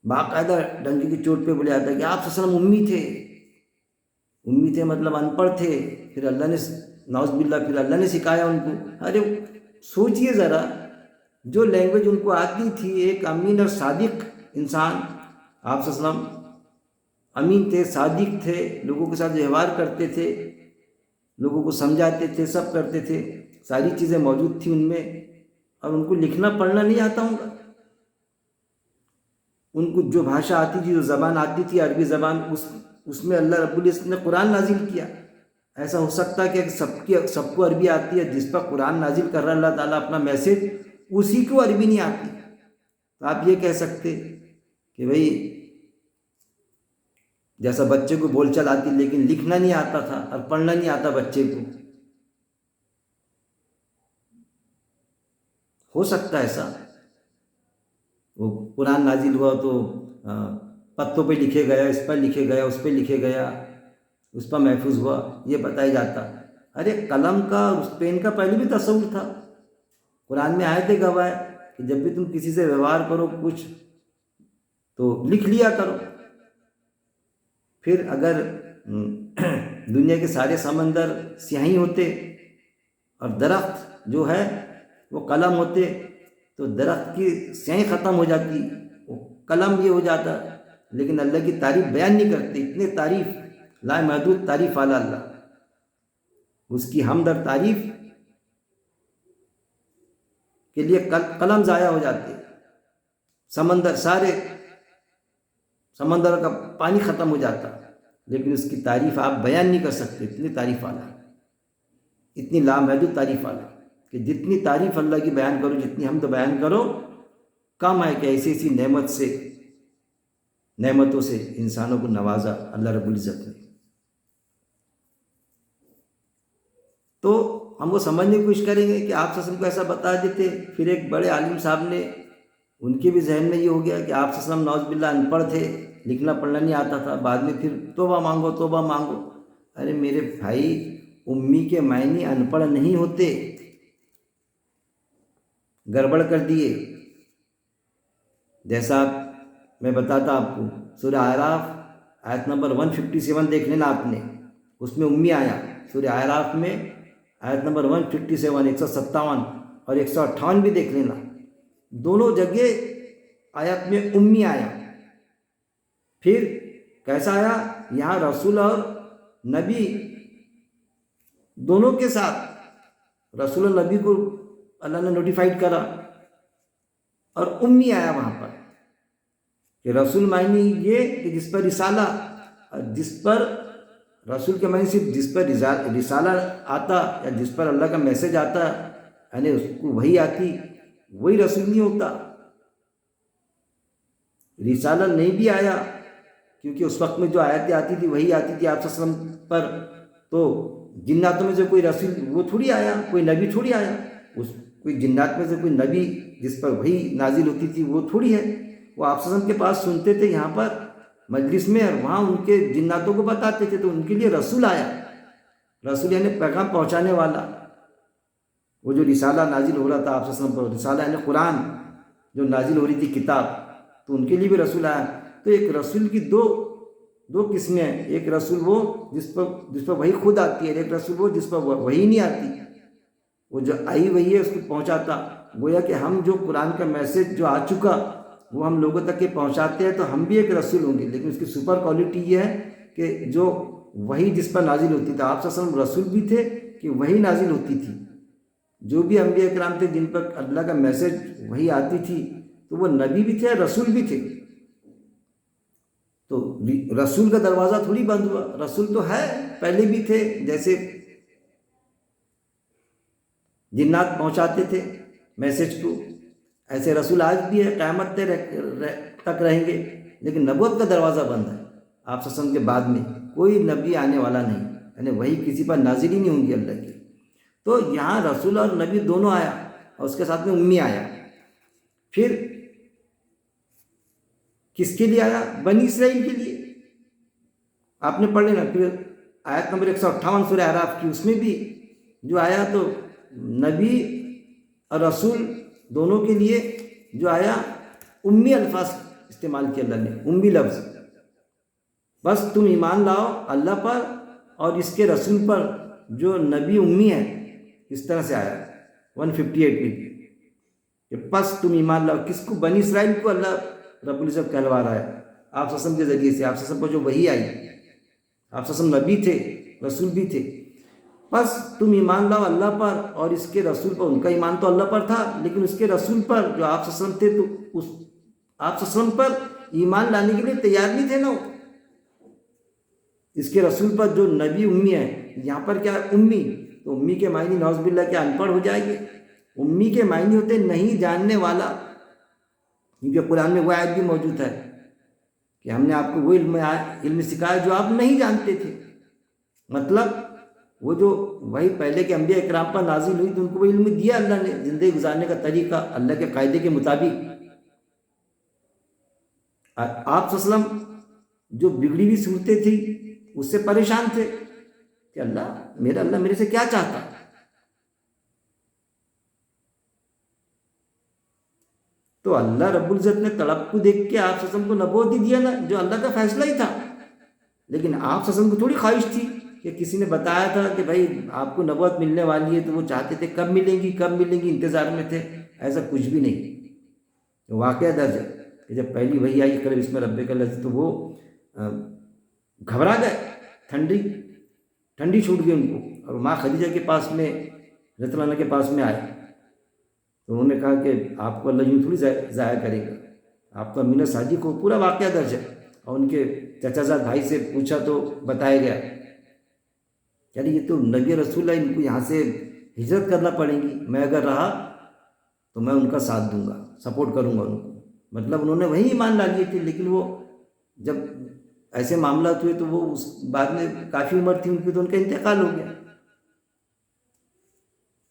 باقاعدہ ڈنگی کی چوٹ پہ بولے جاتا ہے کہ آپ صلی اللہ علیہ وسلم امی تھے مطلب ان پڑھ تھے، پھر اللہ نے نعوذ باللہ پھر اللہ نے سکھایا ان کو۔ ارے سوچئے ذرا، جو لینگویج ان کو آتی تھی، ایک امین اور صادق انسان، آپ صلی اللہ علیہ وسلم امین تھے، صادق تھے، لوگوں کے ساتھ ویوہار کرتے تھے، لوگوں کو سمجھاتے تھے، سب کرتے تھے، ساری چیزیں موجود تھیں ان میں، اور ان کو لکھنا پڑھنا نہیں آتا ہوں گا۔ ان کو جو بھاشا آتی تھی، جو زبان آتی تھی، عربی زبان، اس میں اللہ رب العزت نے قرآن نازل کیا۔ ایسا ہو سکتا ہے کہ سب کو عربی آتی ہے، جس پر قرآن نازل کر رہا اللہ تعالیٰ اپنا میسج، اسی کو عربی نہیں آتی، تو آپ یہ کہہ سکتے کہ بھئی جیسا بچے کو بول چل آتی لیکن لکھنا نہیں آتا تھا اور پڑھنا نہیں آتا بچے کو، ہو سکتا ہے ایسا؟ وہ قرآن نازل ہوا تو پتوں پہ لکھے گیا، اس پر لکھے گیا، اس پہ لکھے گیا، اس پر محفوظ ہوا، یہ بتایا جاتا۔ ارے قلم کا اور اس پین کا پہلے بھی تصور تھا، قرآن میں آیتیں گواہ ہے کہ جب بھی تم کسی سے ویوہار کرو کچھ تو لکھ لیا کرو۔ پھر اگر دنیا کے سارے سمندر سیاہی ہوتے اور درخت جو ہے وہ قلم ہوتے تو درخت کی سیاہی ختم ہو جاتی، وہ قلم یہ ہو جاتا، لیکن اللہ کی تعریف بیان نہیں کرتے، اتنے تعریف، لا محدود تعریف والا اللہ، اس کی حمد اور تعریف کے لیے قلم ضائع ہو جاتے، سارے سمندر کا پانی ختم ہو جاتا، لیکن اس کی تعریف آپ بیان نہیں کر سکتے، اتنی تعریف والا، اتنی لامحدود تعریف والا، کہ جتنی تعریف اللہ کی بیان کرو، جتنی حمد بیان کرو کم ہے، کہ ایسی ایسی نعمتوں سے انسانوں کو نوازا اللہ رب العزت نے۔ تو ہم وہ سمجھنے کی کوشش کریں گے کہ آپ صلی اللہ علیہ وسلم کو ایسا بتا دیتے، پھر ایک بڑے عالم صاحب نے، ان کے بھی ذہن میں یہ ہو گیا کہ آپ صلی اللہ علیہ وسلم نعوذ باللہ ان پڑھ تھے، لکھنا پڑھنا نہیں آتا تھا، بعد میں پھر توبہ مانگو توبہ مانگو۔ ارے میرے بھائی، امی کے معنی ان پڑھ نہیں ہوتے، گڑبڑ کر دیے۔ جیسا میں بتاتا آپ کو، سورہ اعراف آیت نمبر 157 دیکھ لینا آپ نے، اس میں امی آیا، سورہ اعراف میں آیت نمبر 157، 157 اور 158 بھی دیکھ لینا، دونوں جگہ آیت میں امی آیا۔ پھر کیسا آیا؟ یہاں رسول اور نبی دونوں کے ساتھ، رسول اور نبی کو اللہ نے نوٹیفائڈ کرا، اور امی آیا وہاں پر، کہ رسول معنی یہ کہ جس پر رسالہ، جس پر رسول کے معنی صرف جس پر رسالہ آتا یا جس پر اللہ کا میسج آتا، یعنی اس کو وہی آتی، وہی رسول نہیں ہوتا۔ رسالہ نہیں بھی آیا، کیونکہ اس وقت میں جو آیتیں آتی تھی وہی آتی تھی آپ صلی اللہ علیہ وسلم پر، تو جناتوں میں سے کوئی رسول وہ تھوڑی آیا، کوئی نبی تھوڑی آیا، کوئی جنات میں سے کوئی نبی جس پر وہی نازل ہوتی تھی وہ تھوڑی ہے، وہ آپ صلی اللہ علیہ وسلم کے پاس سنتے تھے یہاں پر مجلس میں، اور وہاں ان کے جناتوں کو بتاتے تھے، تو ان کے لیے رسول آیا، رسول یعنی پیغام پہنچانے والا، وہ جو رسالہ نازل ہو رہا تھا آپ صلی اللہ علیہ وسلم پر، رسالہ یعنی قرآن جو نازل ہو رہی تھی کتاب، تو ان کے لیے بھی رسول آیا۔ تو ایک رسول کی دو قسمیں ہیں، ایک رسول وہ جس پر وہی خود آتی ہے، ایک رسول وہ جس پر وہی نہیں آتی، وہ جو آئی وہی ہے اس کو پہنچاتا۔ گویا کہ ہم جو قرآن کا میسج جو آ چکا وہ ہم لوگوں تک کے پہنچاتے ہیں تو ہم بھی ایک رسول ہوں گے، لیکن اس کی سپر کوالٹی یہ ہے کہ جو وہی جس پر نازل ہوتی تھی، آپ صلی اللہ علیہ وسلم رسول بھی تھے کہ وہی نازل ہوتی تھی، جو بھی انبیاء کرام تھے جن پر اللہ کا میسج وہی آتی تھی تو وہ نبی بھی تھے، رسول بھی تھے۔ تو رسول کا دروازہ تھوڑی بند ہوا، رسول تو ہے، پہلے بھی تھے، جیسے جنات پہنچاتے تھے میسج کو، ایسے رسول آج بھی ہے، قیامت تک رہیں گے، لیکن نبوت کا دروازہ بند ہے۔ آپ صلی اللہ علیہ وسلم کے بعد میں کوئی نبی آنے والا نہیں، یعنی وہی کسی پر نازل ہی نہیں ہوں گی اللہ کی۔ تو یہاں رسول اور نبی دونوں آیا، اور اس کے ساتھ میں امی آیا۔ پھر کس کے لیے آیا؟ بنی اسرائیل کے لیے۔ آپ نے پڑھ لینا پھر آیت نمبر 158 سورہ اعراف کی، اس میں بھی جو آیا تو نبی اور رسول دونوں کے لیے جو آیا، امی الفاظ استعمال کیا اللہ نے، امی لفظ۔ بس تم ایمان لاؤ اللہ پر اور اس کے رسول پر جو نبی امی ہے، اس طرح سے آیا 158 میں کہ بس تم ایمان لاؤ۔ کس کو؟ بنی اسرائیل کو اللہ رب العزت کہلوا رہا ہے آپ صلی اللہ علیہ وسلم کے ذریعے سے۔ آپ صلی اللہ علیہ وسلم کو جو وحی آئی، آپ صلی اللہ علیہ وسلم نبی تھے، رسول بھی تھے، بس تم ایمان لاؤ اللہ پر اور اس کے رسول پر۔ ان کا ایمان تو اللہ پر تھا، لیکن اس کے رسول پر جو آپ صلی اللہ علیہ وسلم تھے، تو اس آپ صلی اللہ علیہ وسلم پر ایمان لانے کے لیے تیار نہیں تھے نا۔ اس کے رسول پر جو نبی امی ہے، یہاں پر کیا امی؟ تو امی کے معنی نعوذ باللہ کیا ان پڑھ ہو جائے گی؟ امی کے معنی ہوتے نہیں جاننے والا، کیونکہ قرآن میں وہ آیت بھی موجود ہے کہ ہم نے آپ کو وہ علم سکھایا جو آپ نہیں جانتے تھے۔ مطلب وہ جو وہی پہلے کے انبیاء اکرام پر نازل ہوئی تو ان کو وہ علم دیا اللہ نے، زندگی گزارنے کا طریقہ اللہ کے قاعدے کے مطابق۔ آپ صلی اللہ علیہ وسلم جو بگڑی ہوئی صورتیں تھیں اس سے پریشان تھے کہ اللہ میرے سے کیا چاہتا۔ تو اللہ رب العزت نے تڑپ کو دیکھ کے آپ صلی اللہ علیہ وسلم کو نبوت ہی دیا نا، جو اللہ کا فیصلہ ہی تھا۔ لیکن آپ صلی اللہ علیہ وسلم کو تھوڑی خواہش تھی کہ کسی نے بتایا تھا کہ بھائی آپ کو نبوت ملنے والی ہے، تو وہ چاہتے تھے کب ملیں گی کب ملیں گی، انتظار میں تھے۔ ایسا کچھ بھی نہیں، واقعہ درج ہے کہ جب پہلی وحی آئی اقرأ بسم ربک الذی، تو وہ گھبرا گئے، ٹھنڈی چھوٹ گئی ان کو، اور ماں خدیجہ کے پاس میں رضی اللہ عنہ کے پاس میں آئے تو انہوں نے کہا کہ آپ کو اللہ یوں تھوڑی ضائع کرے گا، آپ تو امینہ سعدی کو پورا واقعہ درج ہے۔ اور ان کے چچا زاد بھائی سے پوچھا تو بتایا گیا، یعنی یہ تو نبی رسول ہے، ان کو یہاں سے ہجرت کرنا پڑے گی، میں اگر رہا تو میں ان کا ساتھ دوں گا، سپورٹ کروں گا ان کو۔ مطلب انہوں نے وہی ایمان لا لیے تھے، لیکن وہ جب ایسے معاملات ہوئے تو وہ اس بعد میں کافی عمر تھی ان کی، تو ان کا انتقال ہو گیا۔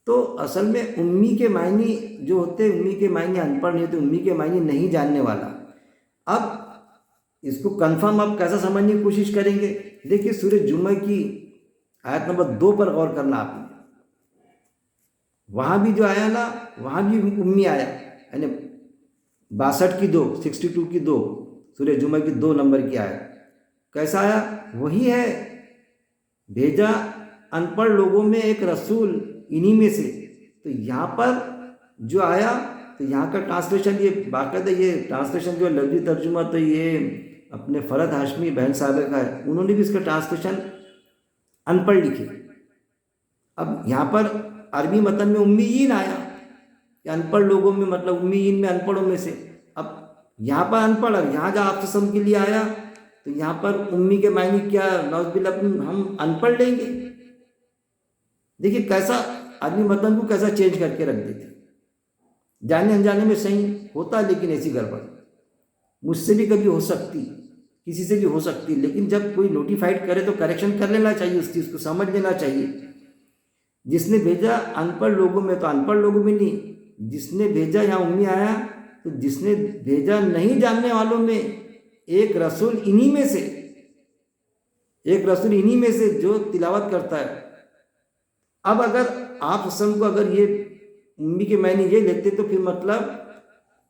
تو اصل میں امی کے معنی جو ہوتے، امی کے معنی ان پڑھ نہیں ہوتے، امی کے معنی نہیں جاننے والا۔ اب اس کو کنفرم آپ کیسا سمجھنے کی کوشش کریں گے؟ دیکھیے سورہ جمعہ کی آیت نمبر 2 پر غور کرنا آپ نے، وہاں بھی جو آیا نا، وہاں بھی امی آیا، یعنی 62 کی 2، 62 کی 2، سورہ جمعہ کی 2 نمبر کی آیت۔ کیسا آیا؟ وہی ہے، بھیجا ان پڑھ لوگوں میں ایک رسول انہی میں سے۔ تو یہاں پر جو آیا تو یہاں کا ٹرانسلیشن، یہ باقاعدہ یہ ٹرانسلیشن جو لفظی ترجمہ تو یہ اپنے فرد ہاشمی بہن صاحبہ کا ہے، انہوں نے بھی اس کا ٹرانسلیشن ان پڑھ لکھی۔ اب یہاں پر عربی متن میں امیین آیا کہ ان پڑھ لوگوں میں، مطلب امیین میں ان پڑھوں میں سے۔ اب یہاں پر ان پڑھ، یہاں جہاں آپ قسم کے لیے آیا تو یہاں پر امی کے معنی کیا؟ نعوذ باللہ ہم ان پڑھ لیں گے۔ دیکھیے کیسا عربی متن کو کیسا چینج کر کے رکھ دیتے، جانے انجانے میں صحیح ہوتا، لیکن ایسی گڑبڑ مجھ سے بھی کبھی ہو سکتی، کسی سے بھی ہو سکتی، لیکن جب کوئی نوٹیفائڈ کرے تو کریکشن کر لینا چاہیے، اس چیز کو سمجھ لینا چاہیے۔ جس نے بھیجا ان پڑھ لوگوں میں، تو ان پڑھ لوگوں میں نہیں، جس نے بھیجا یہاں امی آیا، تو جس نے بھیجا نہیں جاننے والوں میں ایک رسول انہی میں سے، ایک رسول انہی میں سے جو تلاوت کرتا ہے۔ اب اگر آپ حسن کو اگر یہ امی کے معنی یہ لیتے تو پھر مطلب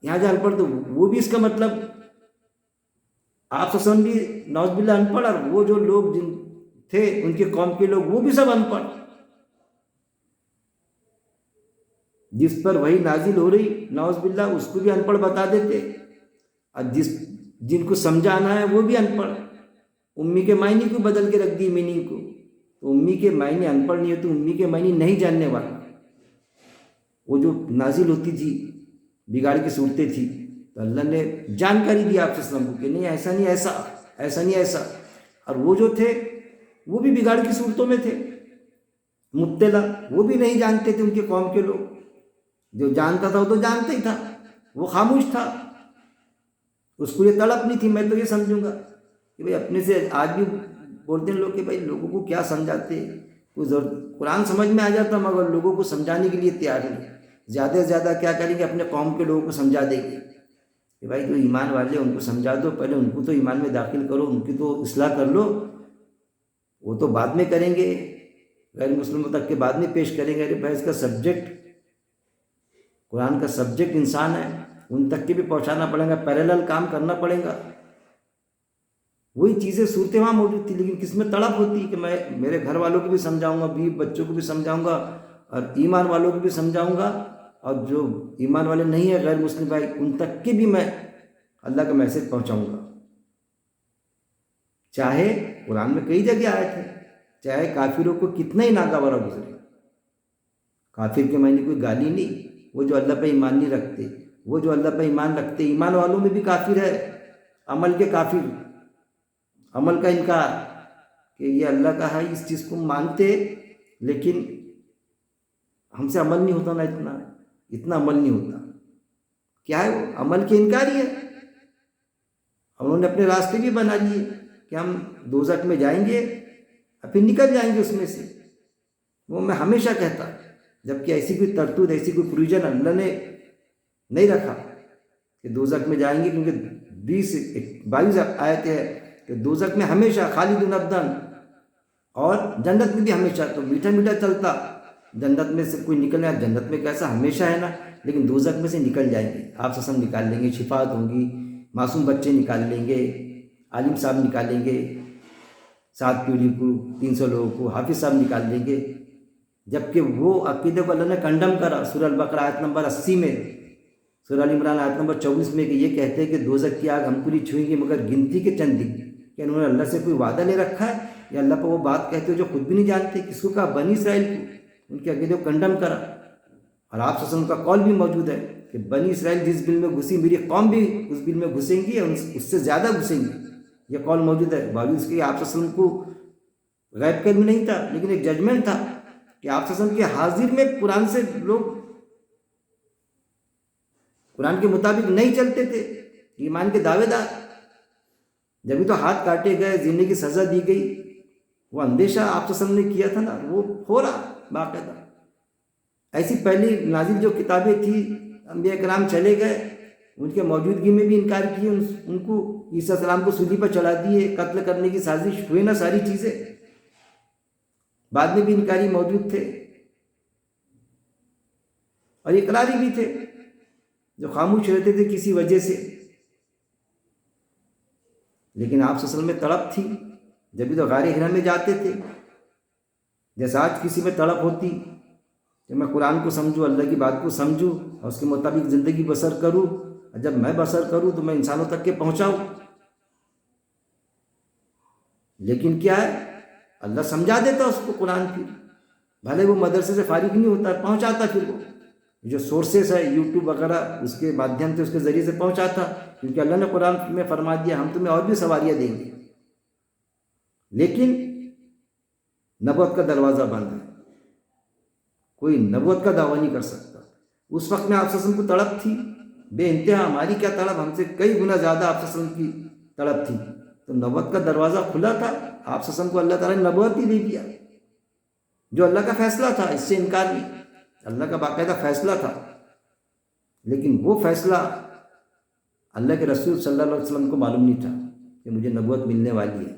یہاں جو ان پڑھ تو وہ بھی اس کا مطلب آپ حسن بھی نعوذ باللہ ان پڑھ، اور وہ جو لوگ جن تھے ان کے قوم کے لوگ وہ بھی سب ان پڑھ، جس پر وہی نازل ہو رہی نعوذ باللہ اس کو بھی ان پڑھ بتا دیتے، اور جن کو سمجھانا ہے وہ بھی ان پڑھ، امی کے معنی کو بدل کے رکھ دی میننگ کو، تو امی کے معنی ان پڑھ نہیں ہوتے، امی کے معنی نہیں جاننے والا، وہ جو نازل ہوتی تھی بگاڑ کی صورتیں تھی، تو اللہ نے جانکاری دی آپ سے کو کہ نہیں ایسا نہیں ایسا، ایسا نہیں ایسا، اور وہ جو تھے وہ بھی بگاڑ کی صورتوں میں تھے مبتلا، وہ بھی نہیں جانتے تھے ان کے قوم کے لوگ، جو جانتا تھا وہ تو جانتا ہی تھا، وہ خاموش تھا، اس کو یہ تڑپ نہیں تھی میں تو یہ سمجھوں گا کہ بھائی اپنے سے آج بھی بولتے ہیں لوگ کہ بھائی لوگوں کو کیا سمجھاتے، کوئی ضرورت قرآن سمجھ میں آ جاتا مگر لوگوں کو سمجھانے کے لیے تیار نہیں، زیادہ سے زیادہ کیا کریں گے اپنے قوم کے لوگوں کو سمجھا دیں گے کہ بھائی جو ایمان والے ان کو سمجھا دو، پہلے ان کو تو ایمان میں داخل کرو، ان کی تو اصلاح کر لو، وہ تو بعد میں کریں گے، غیر مسلموں تک کے بعد میں پیش کریں گے، ارے بھائی اس کا سبجیکٹ قرآن کا سبجیکٹ انسان ہے، ان تک کے بھی پہنچانا پڑے گا، پیرالل کام کرنا پڑے گا، وہی چیزیں صورتیں وہاں موجود تھی، لیکن کس میں تڑپ ہوتی کہ میں میرے گھر والوں کو بھی سمجھاؤں گا، بیوی بچوں کو بھی سمجھاؤں گا، اور ایمان والوں کو بھی سمجھاؤں گا، اور جو ایمان والے نہیں ہیں غیر مسلم بھائی ان تک کے بھی میں اللہ کا میسج پہنچاؤں گا، چاہے قرآن میں کئی جگہ آئے تھے، چاہے کافروں کو کتنا ہی ناگوارا گزرے، کافر کے معنی کوئی گالی نہیں، وہ جو اللہ پہ ایمان نہیں رکھتے، وہ جو اللہ پہ ایمان رکھتے، ایمان والوں میں بھی کافر ہے، عمل کے کافر، عمل کا انکار کہ یہ اللہ کا ہے، اس چیز کو مانتے لیکن ہم سے عمل نہیں ہوتا، نا اتنا عمل نہیں ہوتا، کیا ہے وہ عمل کے انکاری ہے، انہوں نے اپنے راستے بھی بنا لیے کہ ہم دوزخ میں جائیں گے اور پھر نکل جائیں گے اس میں سے، وہ میں ہمیشہ کہتا، جبکہ ایسی کوئی ترتیب ایسی کوئی پروویژن اللہ نے نہیں رکھا کہ دوزخ میں جائیں گے، کیونکہ 22 آیت ہے کہ دوزخ میں ہمیشہ خالدون ابداً، اور جنت میں بھی ہمیشہ، تو میٹھا میٹھا چلتا، جنت میں سے کوئی نکلنا، جنت میں کیسا ہمیشہ ہے نا، لیکن دوزخ میں سے نکل جائیں گے، آپ سے سب نکال لیں گے، شفاعت ہوگی، معصوم بچے نکال لیں گے، عالم صاحب نکالیں گے 7 پیڑھی کو، 300 لوگوں کو، حافظ صاحب نکال دیں گے، جبکہ وہ عقیدے کو اللہ نے کنڈم کرا سورہ البقرہ آیت نمبر 80 میں، سورہ ال عمران آیت نمبر 24 میں، کہ یہ کہتے ہیں کہ دوزخ کی آگ ہم کو نہیں چھوئیں گے مگر گنتی کے چند دن، کہ انہوں نے اللہ سے کوئی وعدہ لے رکھا ہے یا اللہ پہ وہ بات کہتے ہو جو خود بھی نہیں جانتے، کس کو کہا؟ بنی اسرائیل کو، ان کے عقیدے کو کنڈم کرا، اور آپ سے کا قول بھی موجود ہے کہ بنی اسرائیل جس بل میں گھسی میری قوم بھی اس بل میں گھسیں گی، اور اس سے زیادہ گھسیں گی، یہ قول موجود ہے، باوجود اس کے آپ سے کو غیب کا علم نہیں تھا، لیکن ایک ججمنٹ تھا کہ آپ سے کے حاضر میں قرآن سے لوگ قرآن کے مطابق نہیں چلتے تھے، ایمان کے دعوے دار، جبھی تو ہاتھ کاٹے گئے، زندگی کی سزا دی گئی، وہ اندیشہ آپ سے نے کیا تھا نا، وہ ہو رہا باقاعدہ، ایسی پہلی نازل جو کتابیں تھی، انبیاء کرام چلے گئے، ان کے موجودگی میں بھی انکار کیے، ان کو عیسیٰ السلام کو صلیب پر چڑھا دیے، قتل کرنے کی سازش ہوئی نا، ساری چیزیں بعد میں بھی انکاری موجود تھے، اور اقراری بھی تھے جو خاموش رہتے تھے کسی وجہ سے، لیکن آپ اصل میں تڑپ تھی، جب بھی تو غار ہرا میں جاتے تھے، جیسا آج کسی میں تڑپ ہوتی کہ میں قرآن کو سمجھوں، اللہ کی بات کو سمجھوں اور اس کے مطابق زندگی بسر کروں، اور جب میں بسر کروں تو میں انسانوں تک کے پہنچاؤں، لیکن کیا ہے اللہ سمجھا دیتا اس کو قرآن کی، بھلے وہ مدرسے سے فارغ نہیں ہوتا، پہنچاتا، پھر وہ جو سورسز ہے یوٹیوب وغیرہ اس کے مادھیم سے اس کے ذریعے سے پہنچاتا، کیونکہ اللہ نے قرآن میں فرما دیا ہم تمہیں اور بھی سواریاں دیں گے، لیکن نبوت کا دروازہ بند ہے، کوئی نبوت کا دعویٰ نہیں کر سکتا، اس وقت میں آپ کو تڑپ تھی بے انتہا، ہماری کیا تڑپ، ہم سے کئی گنا زیادہ آپ کی تڑپ تھی، تو نبوت کا دروازہ کھلا تھا، آپ کو اللہ تعالیٰ نے نبوت ہی دے دیا، جو اللہ کا فیصلہ تھا، اس سے انکار نہیں، اللہ کا باقاعدہ فیصلہ تھا، لیکن وہ فیصلہ اللہ کے رسول صلی اللہ علیہ وسلم کو معلوم نہیں تھا کہ مجھے نبوت ملنے والی ہے،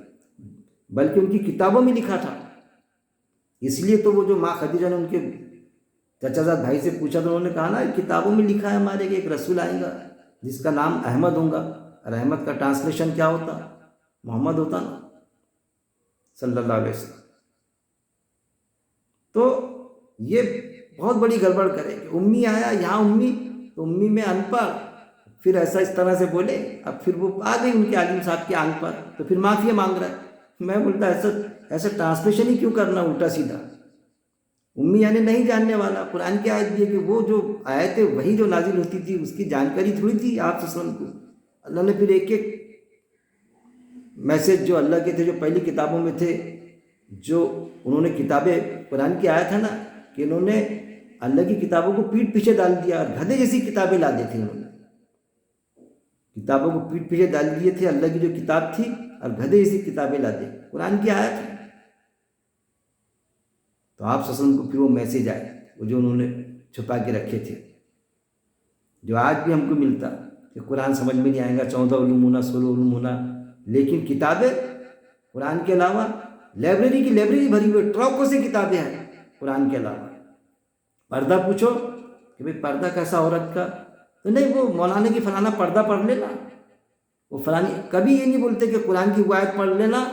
بلکہ ان کی کتابوں میں لکھا تھا، اس لیے تو وہ جو ماں خدیجہ نے ان کے چچا زاد بھائی سے پوچھا تو انہوں نے کہا نا کتابوں میں لکھا ہے ہمارے کہ ایک رسول آئے گا جس کا نام احمد ہوگا، اور احمد کا ٹرانسلیشن کیا ہوتا؟ محمد ہوتا نا، صلی اللہ علیہ وسلم، تو یہ بہت بڑی گڑبڑ کرے کہ امی آیا، یہاں امی تو امی میں ان پڑھ، پھر ایسا اس طرح سے بولے. اب پھر وہ آ گئی ان کے عالم صاحب کی آنکھ پر, تو پھر معافی مانگ رہا ہے. میں بولتا ایسا ٹرانسلیشن ہی کیوں کرنا الٹا سیدھا. امی یعنی نہیں جاننے والا. قرآن کی آیت یہ کہ وہ جو آیتیں وہی جو نازل ہوتی تھی اس کی جانکاری تھوڑی تھی آپ صلی اللہ علیہ وسلم کو. اللہ نے پھر ایک ایک میسج جو اللہ کے تھے, جو پہلی کتابوں میں تھے, جو انہوں نے کتابیں, قرآن کی آیت ہے نا کہ انہوں نے اللہ کی کتابوں کو پیٹھ پیچھے ڈال دیا اور گدھے جیسی کتابیں لا دی تھی. انہوں نے کتابوں کو پیٹھ پیچھے ڈال دیے تھے, اللہ کی جو کتاب تھی, اور گدھے جیسی کتابیں لا دی. قرآن کی آیت ہے. تو آپ صلی اللہ علیہ وسلم کو پھر وہ میسج آئے, وہ جو انہوں نے چھپا کے رکھے تھے, جو آج بھی ہم کو ملتا کہ قرآن سمجھ میں نہیں آئے گا, 14 علوم ہونا, 16 علوم ہونا, لیکن کتابیں قرآن کے علاوہ لائبریری کی لائبریری بھری ہوئی, ٹرکوں سے کتابیں ہیں قرآن کے علاوہ. پردہ پوچھو کہ بھئی پردہ کیسا عورت کا, تو نہیں وہ مولانا کی فلانا پردہ پڑھ لینا, وہ فلانی. کبھی یہ نہیں بولتے کہ قرآن کی وہ آیت پڑھ لینا,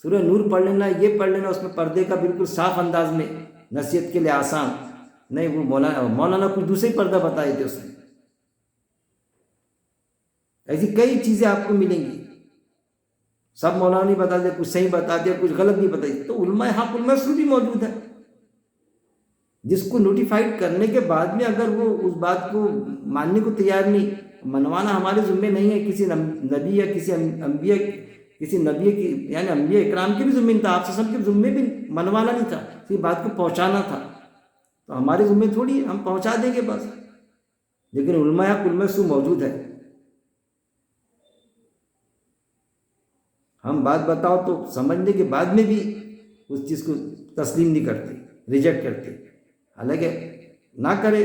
سورہ نور پڑھ لینا, یہ پڑھ لینا, اس میں پردے کا بالکل صاف انداز میں نصیحت کے لیے آسان. نہیں, وہ مولانا کچھ دوسرے پردہ بتائے تھے اس میں. ایسی کئی چیزیں آپ کو ملیں گی. سب مولانا نہیں بتا دے, کچھ صحیح بتا دے, کچھ غلط نہیں بتا دے. تو علماء حق, علماء سو بھی موجود ہے, جس کو نوٹیفائڈ کرنے کے بعد میں اگر وہ اس بات کو ماننے کو تیار نہیں, منوانا ہمارے ذمے نہیں ہے. کسی نبی یا کسی نبی کی یعنی انبیاء اکرام کے بھی ذمہ نہیں تھا, آپ سب کے ذمے بھی منوانا نہیں تھا, صرف بات کو پہنچانا تھا. تو ہمارے ذمے تھوڑی ہم پہنچا دیں گے بس. لیکن علماء حق, علماء سو موجود ہے. ہم بات بتاؤ تو سمجھنے کے بعد میں بھی اس چیز کو تسلیم نہیں کرتے, ریجیکٹ کرتے. حالانکہ نہ کرے,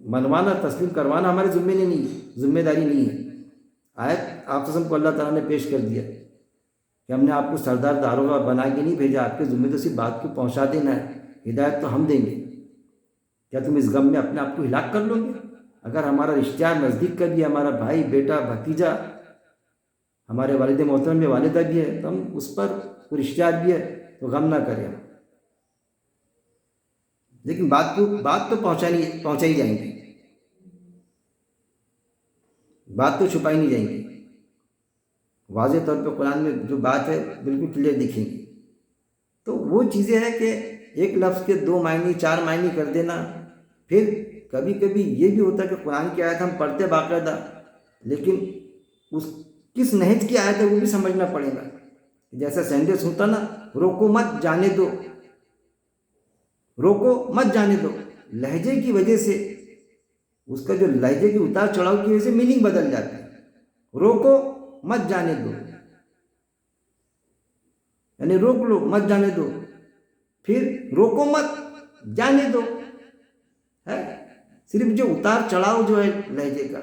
منوانا, تسلیم کروانا ہمارے ذمے نہیں ہے, ذمہ داری نہیں ہے. آیت آپ سب کو اللہ تعالیٰ نے پیش کر دیا کہ ہم نے آپ کو سردار داروغہ بنا کے نہیں بھیجا, آپ کے ذمے تو صرف بات کو پہنچا دینا ہے. ہدایت تو ہم دیں گے. کیا تم اس غم میں اپنے آپ کو ہلاک کر لو گے؟ اگر ہمارا رشتہ دار نزدیک کا بھی ہے, ہمارا بھائی, بیٹا, بھتیجا, ہمارے والد محترم میں والدہ بھی ہے, تو ہم اس پر کوئی رشتہ دار بھی ہے تو غم نہ کریں. لیکن بات تو پہنچائی جائیں گی, بات تو چھپائی نہیں جائیں گی. واضح طور پہ قرآن میں جو بات ہے بالکل کلیئر دکھیں گی. تو وہ چیزیں ہیں کہ ایک لفظ کے 2 معنی 4 معنی کر دینا. پھر کبھی کبھی یہ بھی ہوتا ہے کہ قرآن کی آیت ہم پڑھتے باقاعدہ, لیکن اس کس نہج کی آیت ہے وہ بھی سمجھنا پڑے گا. جیسا سینٹنس ہوتا نا, روکو مت جانے دو, روکو مت جانے دو, لہجے کی وجہ سے, اس کا جو لہجے کی اتار چڑھاؤ کی وجہ سے میننگ بدل جاتا ہے. روکو مت جانے دو یعنی روک لو, مت جانے دو. پھر روکو مت جانے دو ہے, صرف جو اتار چڑھاؤ جو ہے لہجے کا,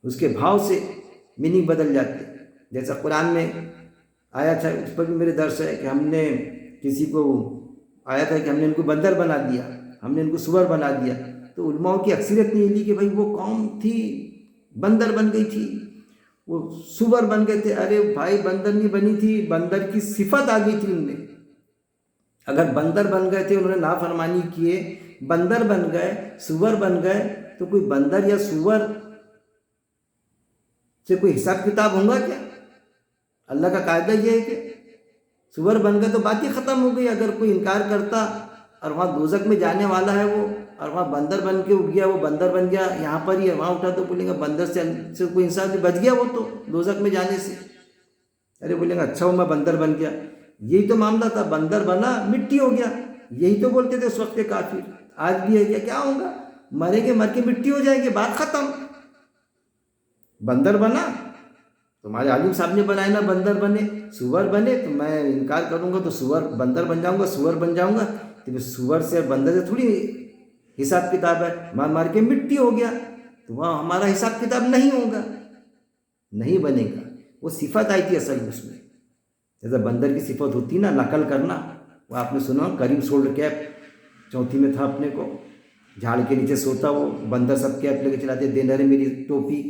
اس کے بھاؤ سے میننگ بدل جاتے. جیسا قرآن میں آیا تھا, اس پر بھی میرے درس ہے کہ ہم نے کسی کو آیا تھا کہ ہم نے ان کو بندر بنا دیا, ہم نے ان کو سور بنا دیا. تو علماء کی اکثریت نے یہ لی کہ بھائی وہ قوم تھی بندر بن گئی تھی, وہ سور بن گئے تھے. ارے بھائی بندر نہیں بنی تھی, بندر کی صفت آ گئی تھی ان میں. اگر بندر بن گئے تھے, انہوں نے نافرمانی کیے, بندر بن گئے, سور بن گئے, تو کوئی بندر یا سور سے کوئی حساب کتاب ہوگا کیا؟ اللہ کا قاعدہ یہ ہے کہ سور بن گئے تو بات ہی ختم ہو گئی. اگر کوئی انکار کرتا اور وہاں دوزخ میں جانے والا ہے وہ, اور وہاں بندر بن کے اٹھ گیا, وہ بندر بن گیا یہاں پر ہی ہے, وہاں اٹھا تو بولیں گا بندر سے کوئی انسان بھی بچ گیا وہ تو دوزخ میں جانے سے. ارے بولیں گا اچھا ہو میں بندر بن گیا. یہی تو معاملہ تھا, بندر بنا مٹی ہو گیا. یہی تو بولتے تھے اس وقت کے کافر. آج بھی ہے کیا ہوگا؟ مریں گے, مر کے مٹی ہو جائیں گے, بات ختم. بندر بنا, تمہارے عالم صاحب نے بنایا نا بندر بنے. سور بنے تو میں انکار کروں گا تو سور بندر بن جاؤں گا, سور بن جاؤں گا. تو سور سے بندر سے تھوڑی حساب کتاب ہے. مار مار کے مٹی ہو گیا تو وہاں ہمارا حساب کتاب نہیں ہوگا, نہیں بنے گا. وہ صفت آئی تھی اصل اس میں, جیسا بندر کی صفت ہوتی نا نقل کرنا. وہ آپ نے سنا کریم سولڈ کیپ, 4تھی میں تھا اپنے کو, جھاڑ کے نیچے سوتا وہ بندر, سب کیپ لے کے چلاتے, دے نرے میری ٹوپی,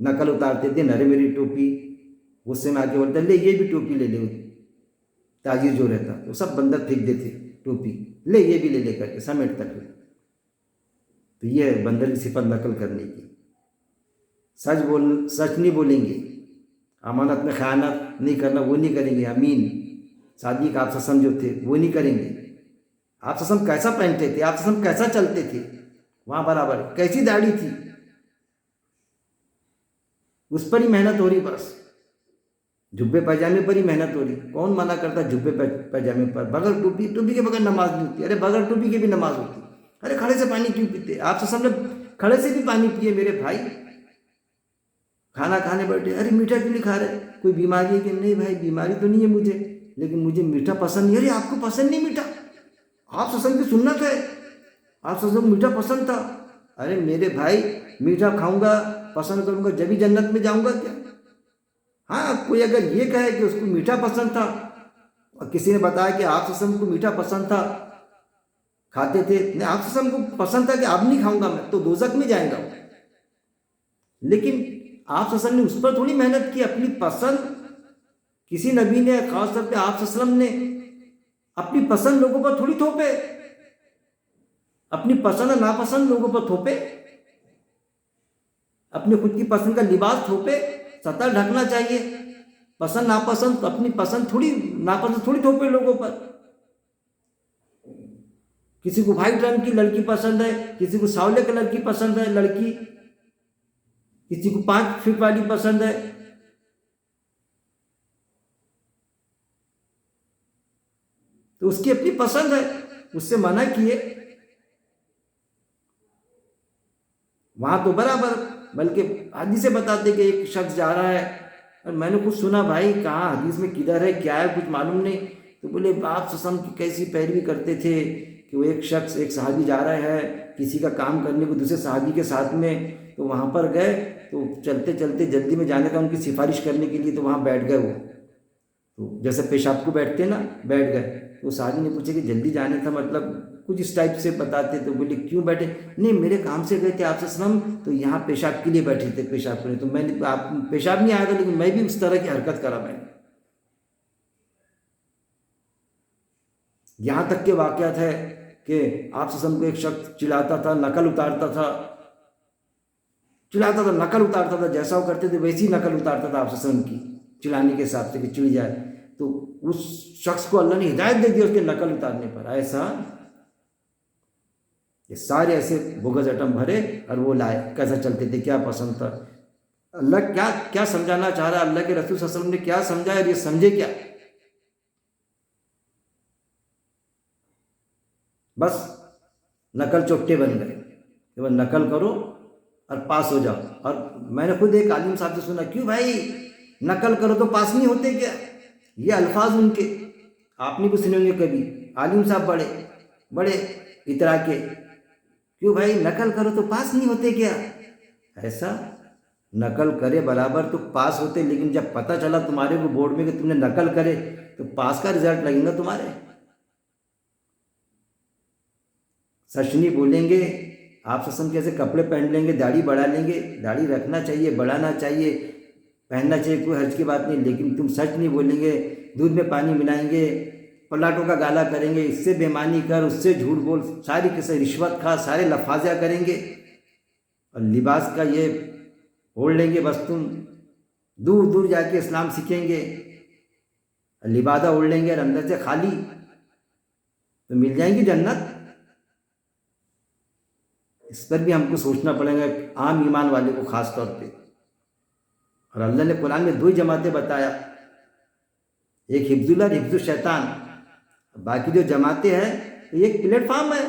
نقل اتارتے تھے, نرے میری ٹوپی. غصے میں آ کے بولتا لے یہ بھی ٹوپی لے لے. تاجر جو رہتا وہ سب بندر پھینک دیتے ٹوپی, لے یہ بھی لے کر کے سمیٹ تک. تو یہ ہے بندر کی صفت نقل کرنے کی. سچ نہیں بولیں گے، امانت میں خیانت نہیں کرنا وہ نہیں کریں گے. امین صادق آپ سسم جو تھے وہ نہیں کریں گے. آپ سسم کیسا پہنتے تھے، آپ سسم کیسا چلتے تھے، وہاں برابر کیسی داڑھی تھی، اس پر ہی محنت ہو رہی. بس جبے پیجامے پر ہی محنت ہو رہی. کون منع کرتا جبے پیجامے پر؟ بغیر ٹوپی کے بغیر نماز نہیں ہوتی. ارے بغیر ٹوپی کے بھی نماز ہوتی. ارے کھڑے سے پانی کیوں پیتے؟ آپ سے سب نے کھڑے سے بھی پانی پیے میرے بھائی. کھانا کھانے بیٹھے، ارے میٹھا کیوں نہیں کھا رہے؟ کوئی بیماری ہے کہ نہیں؟ بھائی بیماری تو نہیں ہے مجھے، لیکن مجھے میٹھا پسند نہیں. ارے آپ کو پسند نہیں میٹھا؟ آپ سسم کی سنت ہے، آپ سسم میٹھا پسند تھا. ارے میرے بھائی میٹھا کھاؤں گا پسند کروں گا جبھی جنت میں جاؤں گا کیا؟ ہاں کوئی اگر یہ کہے کہ اس کو میٹھا پسند تھا اور کسی نے بتایا کہ آپ سسم کو میٹھا پسند تھا، کھاتے تھے، نہیں آپ سسم کو پسند تھا کہ اب نہیں کھاؤں گا میں، تو دوزخ میں جائیں گا. لیکن آپ سسم نے اس پر تھوڑی محنت کی. اپنی پسند کسی نبی نے خاص طور پہ آپ وسلم نے اپنی پسند لوگوں پر تھوڑی تھوپے، اپنی پسند اور ناپسند لوگوں پر تھوپے، اپنی خود کی پسند کا لباس تھوپے. سطر ڈھکنا چاہیے. پسند ناپسند اپنی پسند تھوڑی ناپسند تھوڑی تھوپے لوگوں پر. کسی کو وائٹ رنگ کی لڑکی پسند ہے، کسی کو سانولے کلر کی پسند ہے لڑکی، کسی کو 5 فٹ والی پسند ہے. تو اس کی اپنی پسند ہے، اس سے منع کیے. وہاں تو برابر، بلکہ حدیث سے بتاتے کہ ایک شخص جا رہا ہے، اور میں نے کچھ سنا بھائی کہاں حدیث میں کدھر ہے کیا ہے کچھ معلوم نہیں. تو بولے آپ سسم کی کیسی پیروی کرتے تھے کہ وہ ایک شخص ایک صحابی جا رہا ہے کسی کا کام کرنے کو دوسرے صحابی کے ساتھ میں، تو وہاں پر گئے تو چلتے چلتے جلدی میں جانے کا ان کی سفارش کرنے کے لیے تو وہاں بیٹھ گئے. وہ تو جیسے پیشاب کو بیٹھتے نا بیٹھ گئے. تو صحابی نے پوچھا کہ جلدی جانے تھا مطلب کچھ اس ٹائپ سے بتاتے. تو بولے کیوں بیٹھے؟ نہیں میرے کام سے گئے تھے آپ سے وسلم، تو یہاں پیشاب کے لیے بیٹھے تھے پیشاب کرنے. تو میں نے آپ پیشاب نہیں آیا تھا لیکن میں بھی اس طرح کی حرکت کرا. میں نے یہاں تک کے واقعات ہے کہ آپ وسلم کو ایک شخص چلاتا تھا، نقل اتارتا تھا، نقل اتارتا تھا، جیسا وہ کرتے تھے ویسی نقل اتارتا تھا آپ وسلم کی چلانے کے حساب سے کہ چڑ جائے. تو اس شخص کو اللہ نے ہدایت دے دی اس کے نقل اتارنے پر. ایسا یہ سارے ایسے بغض ایٹم بھرے اور وہ لائے کیسا چلتے تھے، کیا پسند تھا. اللہ کیا سمجھانا چاہ رہا ہے، اللہ کے رسول صلی اللہ علیہ وسلم نے کیا سمجھایا اور یہ سمجھے کیا؟ بس نقل چوٹے بن گئے کہ وہ نقل کرو اور پاس ہو جاؤ. اور میں نے خود ایک عالم صاحب سے سنا، کیوں بھائی نقل کرو تو پاس نہیں ہوتے کیا؟ یہ الفاظ ان کے آپ نہیں کچھ سنے ہوں گے کبھی. عالم صاحب بڑے اطراع کے، کیوں بھائی نقل کرو تو پاس نہیں ہوتے کیا؟ ایسا نقل کرے برابر تو پاس ہوتے، لیکن جب پتہ چلا تمہارے کو بورڈ میں کہ تم نے نقل کرے تو پاس کا رزلٹ لگیں گا تمہارے. سچ نہیں بولیں گے. آپ سسم کیسے کپڑے پہن لیں گے، داڑھی بڑھا لیں گے، داڑھی رکھنا چاہیے، بڑھانا چاہیے، پہننا چاہیے، کوئی حرج کی بات نہیں، لیکن تم سچ نہیں بولیں گے، دودھ میں پانی ملائیں گے، پلاٹوں کا گالا کریں گے، اس سے بےمانی کر، اس سے جھوٹ بول، ساری قصے رشوت کھا، سارے لفاظیہ کریں گے. اور لباس کا یہ اوڑھ لیں گے، بس تم دور دور جا کے اسلام سیکھیں گے، لبادہ اوڑھ لیں گے اور اندر سے خالی، تو مل جائیں گی جنت. اس پر بھی ہم کو سوچنا پڑے گا عام ایمان والے کو خاص طور پہ. اور اللہ نے قرآن میں 2 جماعتیں بتایا، ایک حفظ اللہ اور حفظ الشیطان. باقی جو جماعتیں ہیں یہ ایک پلیٹ فارم ہے،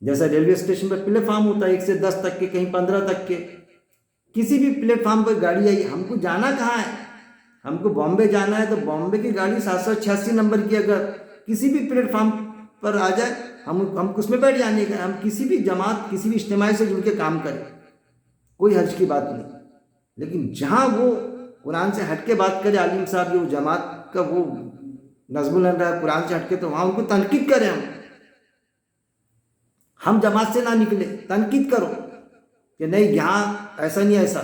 جیسا ریلوے اسٹیشن پر پلیٹ فارم ہوتا ہے 1 سے 10 تک کے، کہیں 15 تک کے. کسی بھی پلیٹ فارم پر گاڑی آئی، ہم کو جانا کہاں ہے؟ ہم کو بامبے جانا ہے تو بامبے کی گاڑی 786 نمبر کی اگر کسی بھی پلیٹ فارم پر آ جائے ہم اس میں بیٹھ جانے کا. ہم کسی بھی جماعت کسی بھی اجتماع سے جڑ کے کام کریں، کوئی حرج کی بات نہیں. لیکن جہاں وہ قرآن سے ہٹ کے بات کرے عالم صاحب، جو جماعت کا وہ نظم الن رہا ہے قرآن سے ہٹ کے، تو وہاں ان کو تنقید کریں. ہم جماعت سے نہ نکلے، تنقید کرو کہ نہیں یہاں ایسا نہیں ایسا.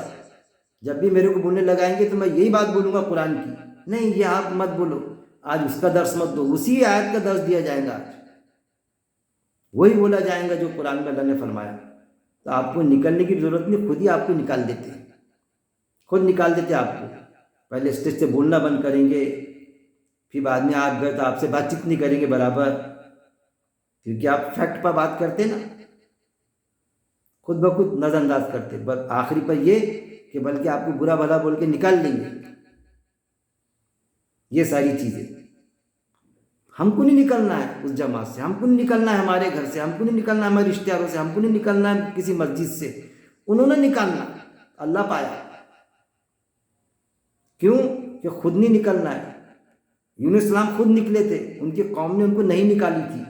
جب بھی میرے کو بولنے لگائیں گے تو میں یہی بات بولوں گا قرآن کی، نہیں یہ آپ مت بولو، آج اس کا درس مت دو، اسی آیت کا درس دیا جائے گا. آج وہی بولا جائے گا جو قرآن میں اللہ نے فرمایا. تو آپ کو نکلنے کی ضرورت نہیں، خود ہی آپ کو نکال دیتے ہیں، خود نکال دیتے آپ کو. پہلے اسٹیج سے بولنا بند کریں گے، پھر بعد میں آپ گئے تو آپ سے بات چیت نہیں کریں گے برابر، کیونکہ آپ فیکٹ پر بات کرتے نا، خود بخود نظر انداز کرتے. بس آخری پر یہ کہ بلکہ آپ کو برا بھلا بول کے نکال دیں گے. یہ ساری چیزیں ہم کو نہیں نکلنا ہے اس جماعت سے، ہم کو نہیں نکلنا ہے ہمارے گھر سے، ہم کو نہیں نکلنا ہے ہمارے رشتہ داروں سے، ہم کو نہیں نکلنا ہے کسی مسجد سے. انہوں نے نکالنا، اللہ پایا. کیوں؟ کہ خود نہیں نکلنا ہے. یونس اسلام خود نکلے تھے، ان کی قوم نے ان کو نہیں نکالی تھی.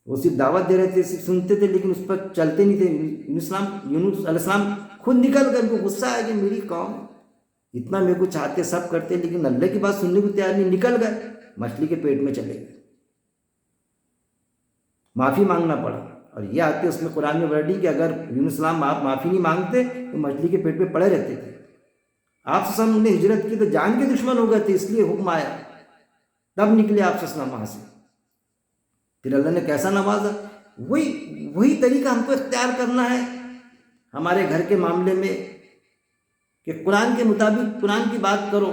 وہ صرف دعوت دے رہے تھے، صرف سنتے تھے، لیکن اس پر چلتے نہیں تھے. یونس علیہ السلام خود نکل کر، ان کو غصہ آیا کہ میری قوم اتنا میرے کو چاہتے، سب کرتے، لیکن اللہ کی بات سننے کو تیار نہیں. نکل گئے، مچھلی کے پیٹ میں چلے گئے. معافی مانگنا پڑا. اور یہ آتے اس میں قرآن میں ورڈنگ کہ اگر یونس السلام آپ معافی نہیں مانگتے تو مچھلی کے پیٹ پہ پڑے رہتے تھے. آپ صلی اللہ علیہ وسلم نے ہجرت کی تو جان کے دشمن ہو گئے تھے، اس لیے حکم آیا، تب نکلے آپ صلی اللہ علیہ وسلم وہاں سے. پھر اللہ نے کیسا نوازا. وہی طریقہ ہم کو اختیار کرنا ہے ہمارے گھر کے معاملے میں، کہ قرآن کے مطابق قرآن کی بات کرو،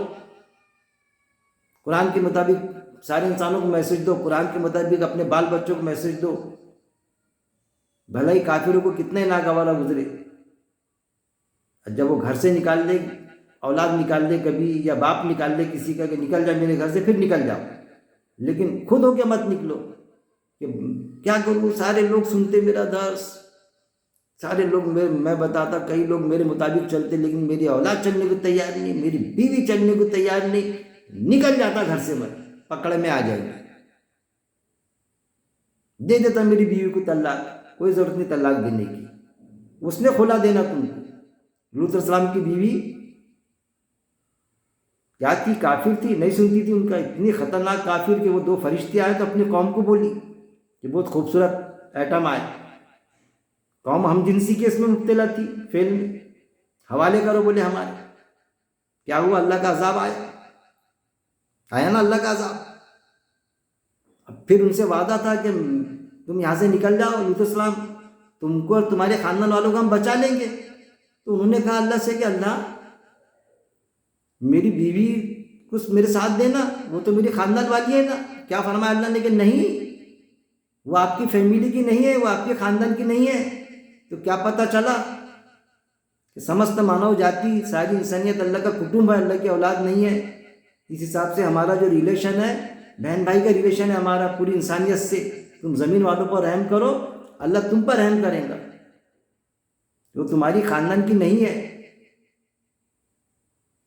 قرآن کے مطابق سارے انسانوں کو میسج دو، قرآن کے مطابق اپنے بال بچوں کو میسج دو. بھلا ہی کافروں کو کتنے ناگوارا گزرے، جب وہ گھر سے نکال دے، اولاد نکال دے کبھی، یا باپ نکال دے کسی کا کہ نکل جا میرے گھر سے، پھر نکل جاؤ، لیکن خود ہو کے مت نکلو. کہ کیا کروں، سارے لوگ سنتے میرا درس، سارے لوگ میں بتاتا، کئی لوگ میرے مطابق چلتے، لیکن میری اولاد چلنے کو تیار نہیں، میری بیوی چلنے کو تیار نہیں. نکل جاتا گھر سے، میں پکڑ میں آ جائے گی، دے دیتا میری بیوی کو طلاق. کوئی ضرورت نہیں طلاق دینے کی، اس نے کھلا دینا تم کو. لوط علیہ السلام کی بیوی کیا تھی؟ کافر تھی، نہیں سنتی تھی ان کا. اتنی خطرناک کافر کہ وہ 2 فرشتے آئے تو اپنی قوم کو بولی کہ بہت خوبصورت ایٹم آئے. قوم ہم جنسی کے اس میں مبتلا تھی، فیل میں. حوالے کرو بولے ہمارے. کیا ہوا؟ اللہ کا عذاب آیا نا، اللہ کا عذاب. اب پھر ان سے وعدہ تھا کہ تم یہاں سے نکل جاؤ، لوط علیہ السلام تم کو اور تمہارے خاندان والوں کو ہم بچا لیں گے. تو انہوں نے کہا اللہ سے کہ اللہ میری بیوی کو میرے ساتھ دینا، وہ تو میری خاندان والی ہے نا. کیا فرمایا اللہ نے کہ نہیں، وہ آپ کی فیملی کی نہیں ہے، وہ آپ کے خاندان کی نہیں ہے. تو کیا پتہ چلا کہ سمست مانو جاتی، ساری انسانیت اللہ کا کٹمب ہے، اللہ کی اولاد نہیں ہے. اس حساب سے ہمارا جو ریلیشن ہے، بہن بھائی کا ریلیشن ہے ہمارا پوری انسانیت سے. تم زمین والوں پر رحم کرو، اللہ تم پر رحم کرے گا. جو تمہاری خاندان کی نہیں ہے.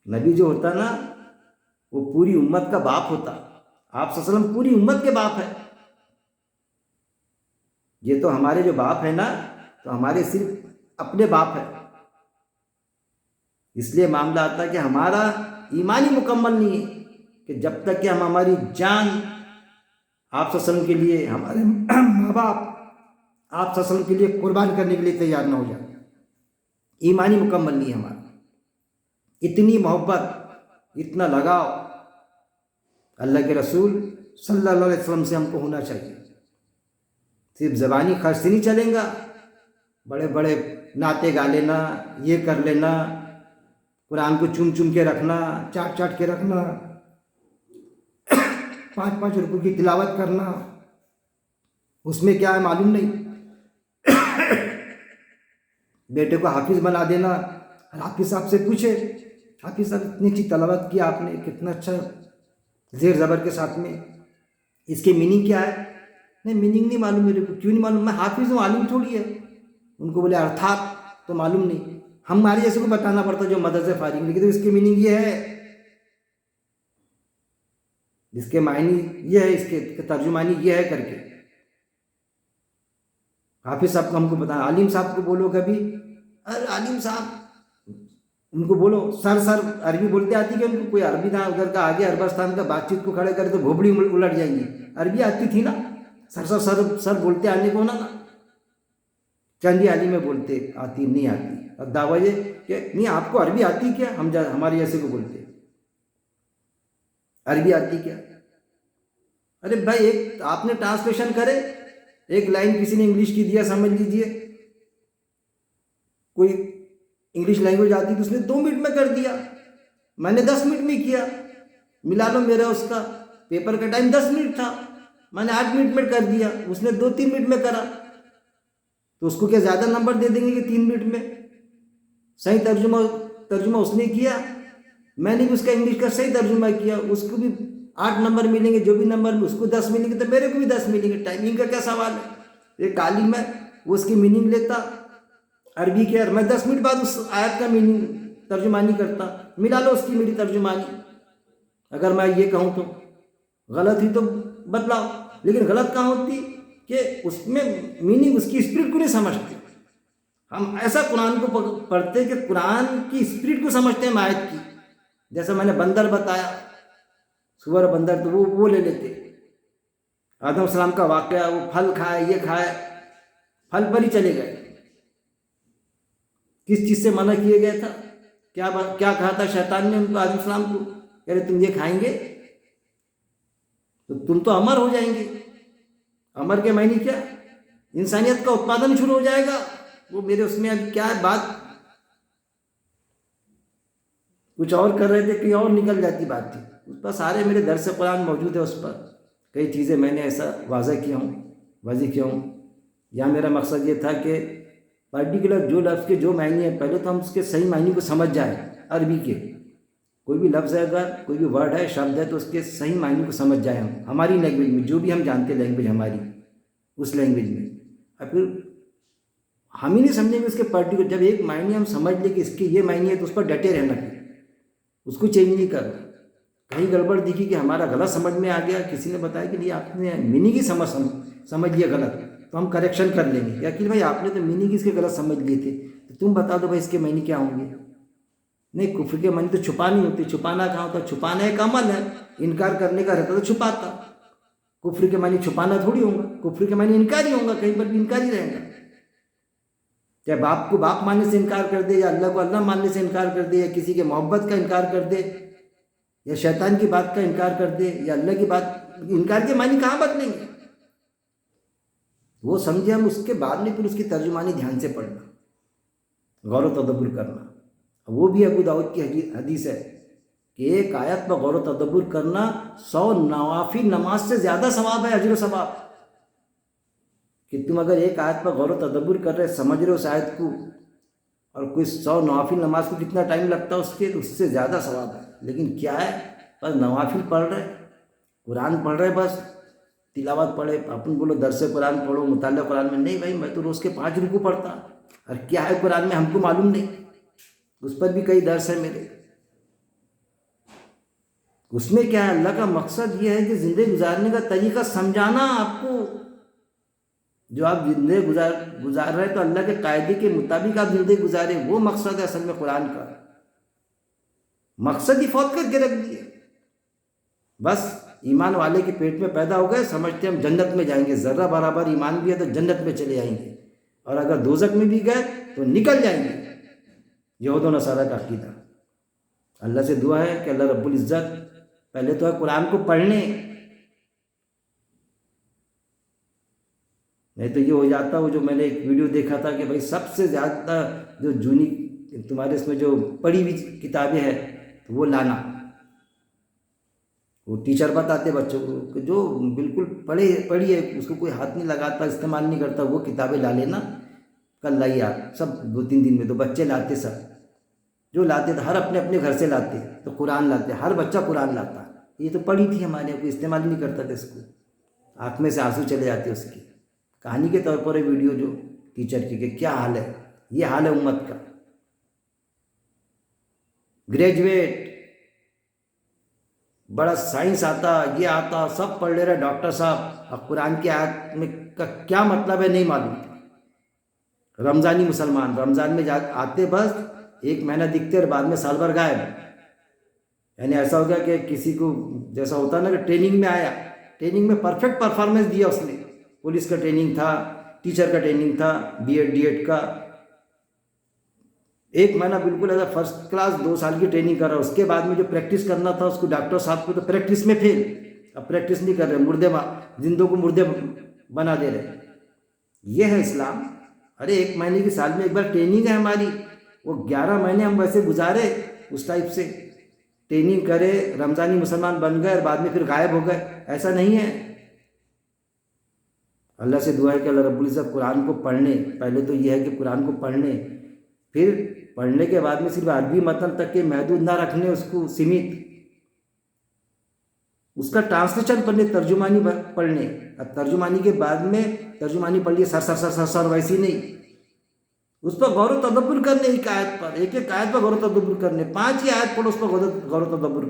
نبی جو ہوتا نا وہ پوری امت کا باپ ہوتا. آپ صلی اللہ علیہ وسلم پوری امت کے باپ ہے. یہ تو ہمارے جو باپ ہے نا، تو ہمارے صرف اپنے باپ ہے. اس لیے معاملہ آتا ہے کہ ہمارا ایمان ہی مکمل نہیں ہے کہ جب تک کہ ہم ہماری جان آپ صلی اللہ علیہ وسلم کے لیے، ہمارے ماں باپ آپ صلی اللہ علیہ وسلم کے لیے قربان کرنے کے لیے تیار نہ ہو جائے. ایمان ہی مکمل نہیں ہے ہمارا. اتنی محبت، اتنا لگاؤ اللہ کے رسول صلی اللہ علیہ وسلم سے ہم کو ہونا چاہیے. صرف زبانی خرچ سے نہیں چلیں گا، بڑے بڑے نعتیں گا لینا، یہ کر لینا، قرآن کو چوم چوم کے رکھنا، چاٹ چاٹ کے رکھنا، 5 رکوع کی تلاوت کرنا، اس میں کیا ہے معلوم نہیں. بیٹے کو حافظ بنا دینا. حافظ صاحب سے پوچھے، حافظ صاحب اتنی اچھی تلاوت کی آپ نے، کتنا اچھا زیر زبر کے ساتھ میں، اس کی میننگ کیا ہے؟ نہیں میننگ نہیں معلوم میرے کو. کیوں نہیں معلوم؟ میں حافظ ہوں، عالم تھوڑی ہے. ان کو بولے ارتھات تو معلوم نہیں. ہمارے جیسے کو بتانا پڑتا جو مدرسے فارغ، لیکن اس کی میننگ یہ ہے، اس کے معنی یہ ہے، اس کے ترجمانی یہ ہے کر کے. حافظ صاحب کو ہم کو بتانا. عالم صاحب کو بولو کبھی، ارے عالم صاحب ان کو بولو سر عربی بولتے آتی کہ ان کو کوئی عربی نہ ادھر کا آگے عربستان کا بات چیت کو کھڑے کرے تو بھوبڑی الٹ جائیں گی. عربی آتی تھی نا، سر بولتے آنے کو نا، چند ہی عالم میں بولتے آتی نہیں آتی. اور دعویٰ یہ کہ نہیں آپ کو عربی آتی کیا؟ ہم ہمارے جیسے کو بولتے عربی آتی کیا؟ ارے بھائی ایک آپ نے ٹرانسلیشن کرے، ایک لائن کسی نے انگلش کی دیا، سمجھ لیجئے کوئی انگلش لینگویج آتی تو اس نے 2 منٹ میں کر دیا، میں نے 10 منٹ میں کیا، ملا لو میرا اس کا پیپر کا ٹائم 10 منٹ تھا، میں نے 8 منٹ میں کر دیا، اس نے 2-3 منٹ میں کرا، تو اس کو کیا زیادہ نمبر دے دیں گے کہ 3 منٹ میں؟ صحیح ترجمہ اس نے کیا، میں نے بھی اس کا انگلش کا صحیح ترجمہ کیا، اس کو بھی 8 نمبر ملیں گے، جو بھی نمبر اس کو 10 ملیں گے تو میرے کو بھی 10 ملیں گے، ٹائمنگ کا کیا سوال ہے؟ ایک عالم ہے وہ اس کی میننگ لیتا عربی کے، اور میں 10 منٹ بعد اس آیت کا میننگ ترجمانی کرتا، ملا لو اس کی میری ترجمانی، اگر میں یہ کہوں تو غلط ہی تو بتلاؤ، لیکن غلط کہاں ہوتی کہ اس میں میننگ اس کی اسپرٹ کو نہیں سمجھتے، ہم ایسا قرآن کو پڑھتے کہ قرآن کی اسپرٹ کو سمجھتے ہیں آیت کی، جیسا میں نے بندر بتایا، سور بندر، تو وہ لے لیتے، آدم علیہ السلام کا واقعہ، وہ پھل کھائے، یہ کھائے، پھل پر ہی چلے گئے، کس چیز سے منع کیے گیا تھا؟ کیا کہا تھا شیطان نے ان کو، آدم علیہ السلام کو، کہہ رہے تم یہ کھائیں گے تو تم تو امر ہو جائیں گے، امر کے معنی کیا؟ انسانیت کا اتپادن شروع ہو جائے گا، وہ میرے اس میں اب کیا بات کچھ اور کر رہے تھے، کہیں اور نکل جاتی بات تھی، اس پر سارے میرے درس قرآن موجود ہے، اس پر کئی چیزیں میں نے ایسا واضح کیا ہوں، یہاں میرا مقصد یہ تھا کہ پرٹیکولر جو لفظ کے جو معنی ہیں پہلے تو ہم اس کے صحیح معنی کو سمجھ جائیں، عربی کے کوئی بھی لفظ ہے، اگر کوئی بھی ورڈ ہے، شبد ہے، تو اس کے صحیح معنی کو سمجھ جائیں ہم، ہماری لینگویج میں، جو بھی ہم جانتے لینگویج ہماری، اس لینگویج میں، اور پھر ہم ہی نہیں سمجھیں گے اس کے پرٹیکولر، جب ایک معنی ہم سمجھ لیں کہ اس کے یہ معنی ہے تو اس پر ڈٹے رہنا، پھر اس کو چینج نہیں کرنا، کہیں گڑبڑ دکھی کہ ہمارا غلط سمجھ میں آ گیا، کسی نے بتایا کہ نہیں آپ نے میننگ ہی سمجھ لیا غلط، تو ہم کریکشن کر لیں گے، یا کہ بھائی آپ نے تو میننگ اس کے غلط سمجھ لیے تھے، تو تم بتا دو بھائی اس کے معنی کیا ہوں گے؟ نہیں، کفر کے معنی تو چھپانی ہوتی، چھپانا کہاں ہوتا؟ چھپانا ایک عمل ہے، انکار کرنے کا رہتا تو چھپاتا، کفر کے معنی چھپانا تھوڑی ہوگا، کفر کے معنی انکار ہی ہوگا، کہیں پر بھی انکار ہی رہے گا، چاہے باپ کو باپ ماننے سے انکار کر دے، یا اللہ کو اللہ ماننے سے انکار کر دے، یا کسی کے محبت کا انکار کر دے، یا شیطان کی بات کا انکار کر دے، یا اللہ کی بات، انکار کے معنی کہاں بدلیں گے؟ وہ سمجھے ہم اس کے بعد میں پھر اس کی ترجمانی دھیان سے پڑھنا، غور و تدبر کرنا، وہ بھی ابو داؤد کی حدیث ہے کہ ایک آیت پر غور و تدبر کرنا 100 نوافل نماز سے زیادہ ثواب ہے، اجر و ثواب، کہ تم اگر ایک آیت پر غور و تدبر کر رہے، سمجھ رہے اس آیت کو، اور کوئی 100 نوافل نماز کو کتنا ٹائم لگتا ہے اس کے، تو اس سے زیادہ ثواب ہے، لیکن کیا ہے، بس نوافل پڑھ رہے، قرآن پڑھ رہے، بس تلاوت پڑھے، اپن بولو درس قرآن پڑھو، مطالعہ قرآن میں، نہیں بھائی میں تو روز کے 5 رکوع پڑھتا، اور کیا ہے قرآن میں ہم کو معلوم نہیں، اس پر بھی کئی درس ہیں میرے، اس میں کیا ہے، اللہ کا مقصد یہ ہے کہ زندگی گزارنے کا طریقہ سمجھانا آپ کو، جو آپ زندگی گزار رہے تو اللہ کے قاعدے کے مطابق آپ زندگی گزارے، وہ مقصد ہے اصل میں قرآن کا، مقصد ہی فوت کر کے رکھ دیے، بس ایمان والے کے پیٹ میں پیدا ہو گئے، سمجھتے ہم جنت میں جائیں گے، ذرہ برابر ایمان بھی ہے تو جنت میں چلے جائیں گے، اور اگر دوزخ میں بھی گئے تو نکل جائیں گے، یہود و نصارہ کا عقیدہ۔ اللہ سے دعا ہے کہ اللہ رب العزت پہلے تو ہے قرآن کو پڑھنے، نہیں تو یہ ہو جاتا، وہ جو میں نے ایک ویڈیو دیکھا تھا کہ بھائی سب سے زیادہ جو جونی تمہارے اس میں جو پڑھی ہوئی کتابیں ہیں تو وہ لانا، وہ ٹیچر بتاتے بچوں کو کہ جو بالکل پڑھی ہے اس کو کوئی ہاتھ نہیں لگاتا، استعمال نہیں کرتا، وہ کتابیں لا لینا، کل لائی آپ سب 2-3 دن میں، تو بچے لاتے، سب جو لاتے تھے ہر اپنے اپنے گھر سے لاتے، تو قرآن لاتے، ہر بچہ قرآن لاتا، یہ تو پڑھی تھی ہمارے، کوئی استعمال نہیں کرتا تھا اس کو، آنکھ میں سے آنسو چلے جاتے اس کی، کہانی کے طور پر ہے ویڈیو جو ٹیچر کی، کہ کیا حال ہے، یہ حال ہے امت کا، گریجویٹ بڑا سائنس آتا، یہ آتا، سب پڑھ لے رہے ڈاکٹر صاحب، اب قرآن کی آیت میں کیا مطلب ہے نہیں معلوم، رمضانی مسلمان رمضان میں آتے، بس 1 مہینہ دکھتے اور بعد میں سال بھر غائب، یعنی ایسا ہو گیا کہ کسی کو جیسا ہوتا نا کہ ٹریننگ میں آیا، ٹریننگ میں پرفیکٹ پرفارمنس دیا اس نے، پولیس کا ٹریننگ تھا، ٹیچر کا ٹریننگ تھا، بی ایڈ ڈی ایڈ کا، 1 مہینہ بالکل ایسا فرسٹ کلاس 2 سال کی ٹریننگ کر رہا، اس کے بعد میں جو پریکٹس کرنا تھا اس کو ڈاکٹر صاحب کو، تو پریکٹس میں فیل، اب پریکٹس نہیں کر رہے، زندوں کو مردے بنا دے رہے، یہ ہے اسلام. ارے 1 مہینے کی سال میں ایک بار ٹریننگ ہے ہماری، وہ 11 مہینے ہم ویسے گزارے اس ٹائپ سے ٹریننگ کرے، رمضانی مسلمان بن گئے اور بعد میں پھر غائب ہو گئے. ایسا نہیں ہے. اللہ سے دعا ہے کہ اللہ رب العزت قرآن کو پڑھنے، پہلے تو یہ ہے کہ قرآن کو پڑھنے، پھر پڑھنے کے بعد میں صرف عربی متن تک کے محدود نہ رکھنے اس کو سیمت، اس کا ٹرانسلیشن پڑھنے، ترجمانی پڑھنے. اب ترجمانی کے بعد میں ترجمانی پڑھ لیے سر سر سر سر سر ویسی نہیں، اس پر غور و تدبر کرنے، ایک آیت پر، ایک ایک آیت پر غور و تدبر کرنے. 5 ہی آیت پڑھو، اس پر غور و تدبر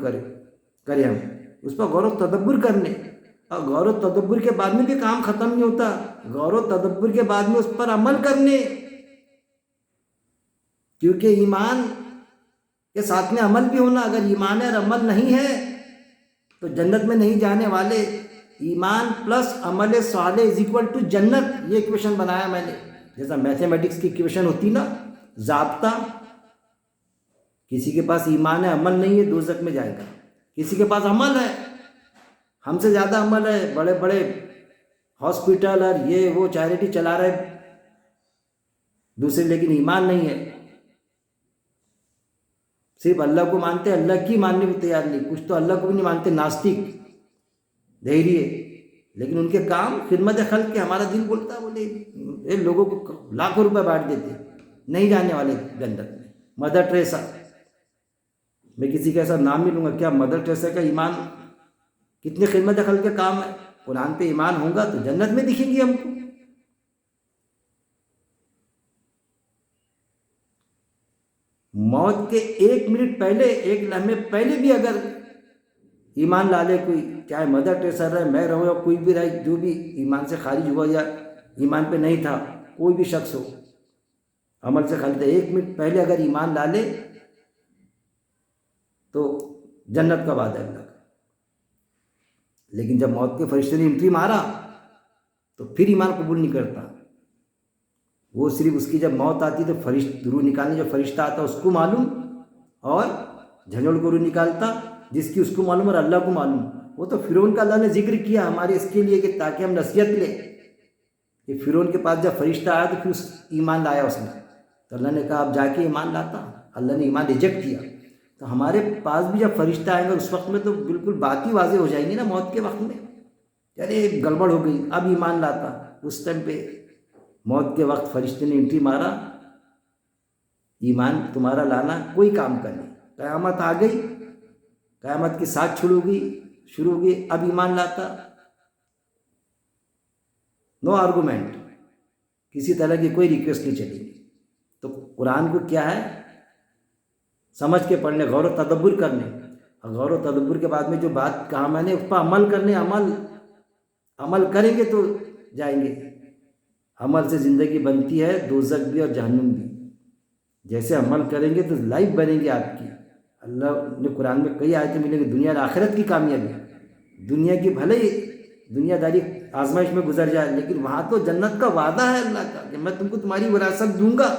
کرے ہم اس پر غور و تدبر کرنے. اور غور و تدبر کے بعد میں بھی کام ختم نہیں ہوتا، غور و تدبر کے بعد میں اس پر عمل کرنے، کیونکہ ایمان کے ساتھ میں عمل بھی ہونا. اگر ایمان اور عمل نہیں ہے تو جنت میں نہیں جانے والے. ایمان پلس عمل صالح از اکول ٹو جنت، یہ ایکویشن بنایا میں نے. جیسا میتھمیٹکس کی ایکویشن ہوتی نا، ضابطہ. کسی کے پاس ایمان ہے، عمل نہیں ہے، دوزخ میں جائے گا. کسی کے پاس عمل ہے، ہم سے زیادہ عمل ہے، بڑے بڑے ہاسپٹل اور یہ وہ چیریٹی چلا رہے دوسرے، لیکن ایمان نہیں ہے. صرف اللہ کو مانتے، اللہ کی ماننے کو تیار نہیں. کچھ تو اللہ کو بھی نہیں مانتے، ناستک دھیریے، لیکن ان کے کام خدمت خلق کے. ہمارا دل بولتا ہے، بولے لوگوں کو لاکھوں روپے بانٹ دیتے، نہیں جانے والے جنت میں. مدر ٹریسا، میں کسی کا ایسا نام نہیں لوں گا. کیا مدر ٹریسا کا ایمان کتنے خدمت خلق کے کام ہے؟ قرآن پہ ایمان ہوگا تو جنت میں دکھیں گی ہم کو. موت کے 1 منٹ پہلے، 1 لمحے پہلے بھی اگر ایمان لا لے کوئی، چاہے مدر ٹریسا رہے، میں رہوں یا کوئی بھی رہے، جو بھی ایمان سے خارج ہوا یا ایمان پہ نہیں تھا، کوئی بھی شخص ہو، عمل سے خالد ہے، 1 منٹ پہلے اگر ایمان لا لے تو جنت کا وعدہ ہے اللہ کا. لیکن جب موت کے فرشتے نے انٹری مارا تو پھر ایمان قبول نہیں کرتا. وہ صرف اس کی جب موت آتی تو روح نکالنے جو فرشتہ آتا اس کو معلوم، اور جھنجھوڑ کو روح نکالتا جس کی اس کو معلوم اور اللہ کو معلوم. وہ تو فرعون کا اللہ نے ذکر کیا ہمارے اس کے لیے کہ تاکہ ہم نصیحت لیں. کہ فرعون کے پاس جب فرشتہ آیا تو پھر ایمان لایا اس نے، تو اللہ نے کہا اب جا کے ایمان لاتا. اللہ نے ایمان ریجیکٹ کیا. تو ہمارے پاس بھی جب فرشتہ آئیں گے اس وقت میں تو بالکل بات ہی واضح ہو جائیں گی نا. موت کے وقت میں ارے گڑبڑ ہو گئی، اب ایمان لاتا. اس ٹائم پہ موت کے وقت فرشتے نے انٹری مارا، ایمان تمہارا لانا کوئی کام کا نہیں. قیامت آ گئی، قیامت کی ساتھ شروع ہو گئی، اب ایمان لاتا. نو آرگومنٹ، کسی طرح کی کوئی ریکویسٹ نہیں چلے گی. تو قرآن کو کیا ہے، سمجھ کے پڑھنے، غور و تدبر کرنے، اور غور و تدبر کے بعد میں جو بات کہا میں نے اس پر عمل کرنے. عمل کریں گے تو جائیں گے. عمل سے زندگی بنتی ہے، دوزخ بھی اور جہنم بھی. جیسے عمل کریں گے تو لائف بنے گی آپ کی. اللہ نے قرآن میں کئی آیتیں ملیں گی، دنیا اور آخرت کی کامیابی. دنیا کی بھلے ہی دنیا داری آزمائش میں گزر جائے، لیکن وہاں تو جنت کا وعدہ ہے اللہ کا کہ میں تم کو تمہاری وراثت دوں گا.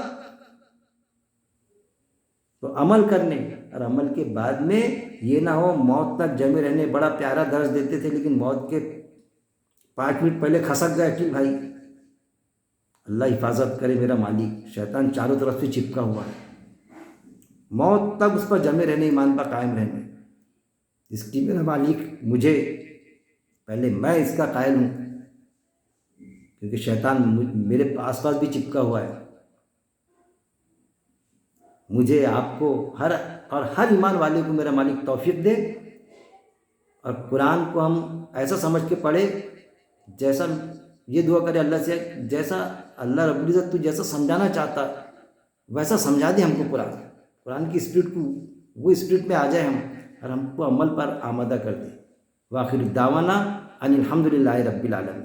تو عمل کرنے، اور عمل کے بعد میں یہ نہ ہو موت تک جمے رہنے. بڑا پیارا درس دیتے تھے لیکن موت کے 5 منٹ پہلے کھسک گئے عقیل بھائی. اللہ حفاظت کرے میرا مالک. شیطان چاروں طرف سے چپکا ہوا ہے. موت تک اس پر جمے رہنے، ایمان پر قائم رہنے. جس کی میرا مالک مجھے، پہلے میں اس کا قائل ہوں، کیونکہ شیطان میرے آس پاس بھی چپکا ہوا ہے. مجھے، آپ کو، ہر ایمان والے کو میرا مالک توفیق دے، اور قرآن کو ہم ایسا سمجھ کے پڑھے، جیسا یہ دعا کرے اللہ سے، جیسا اللہ رب العزت تو جیسا سمجھانا چاہتا ویسا سمجھا دے ہم کو. قرآن کی اسپرٹ کو، وہ اسپرٹ میں آ جائے ہم، اور ہم کو عمل پر آمادہ کر دے. وآخر دعوانا ان الحمد للہ رب العالمین.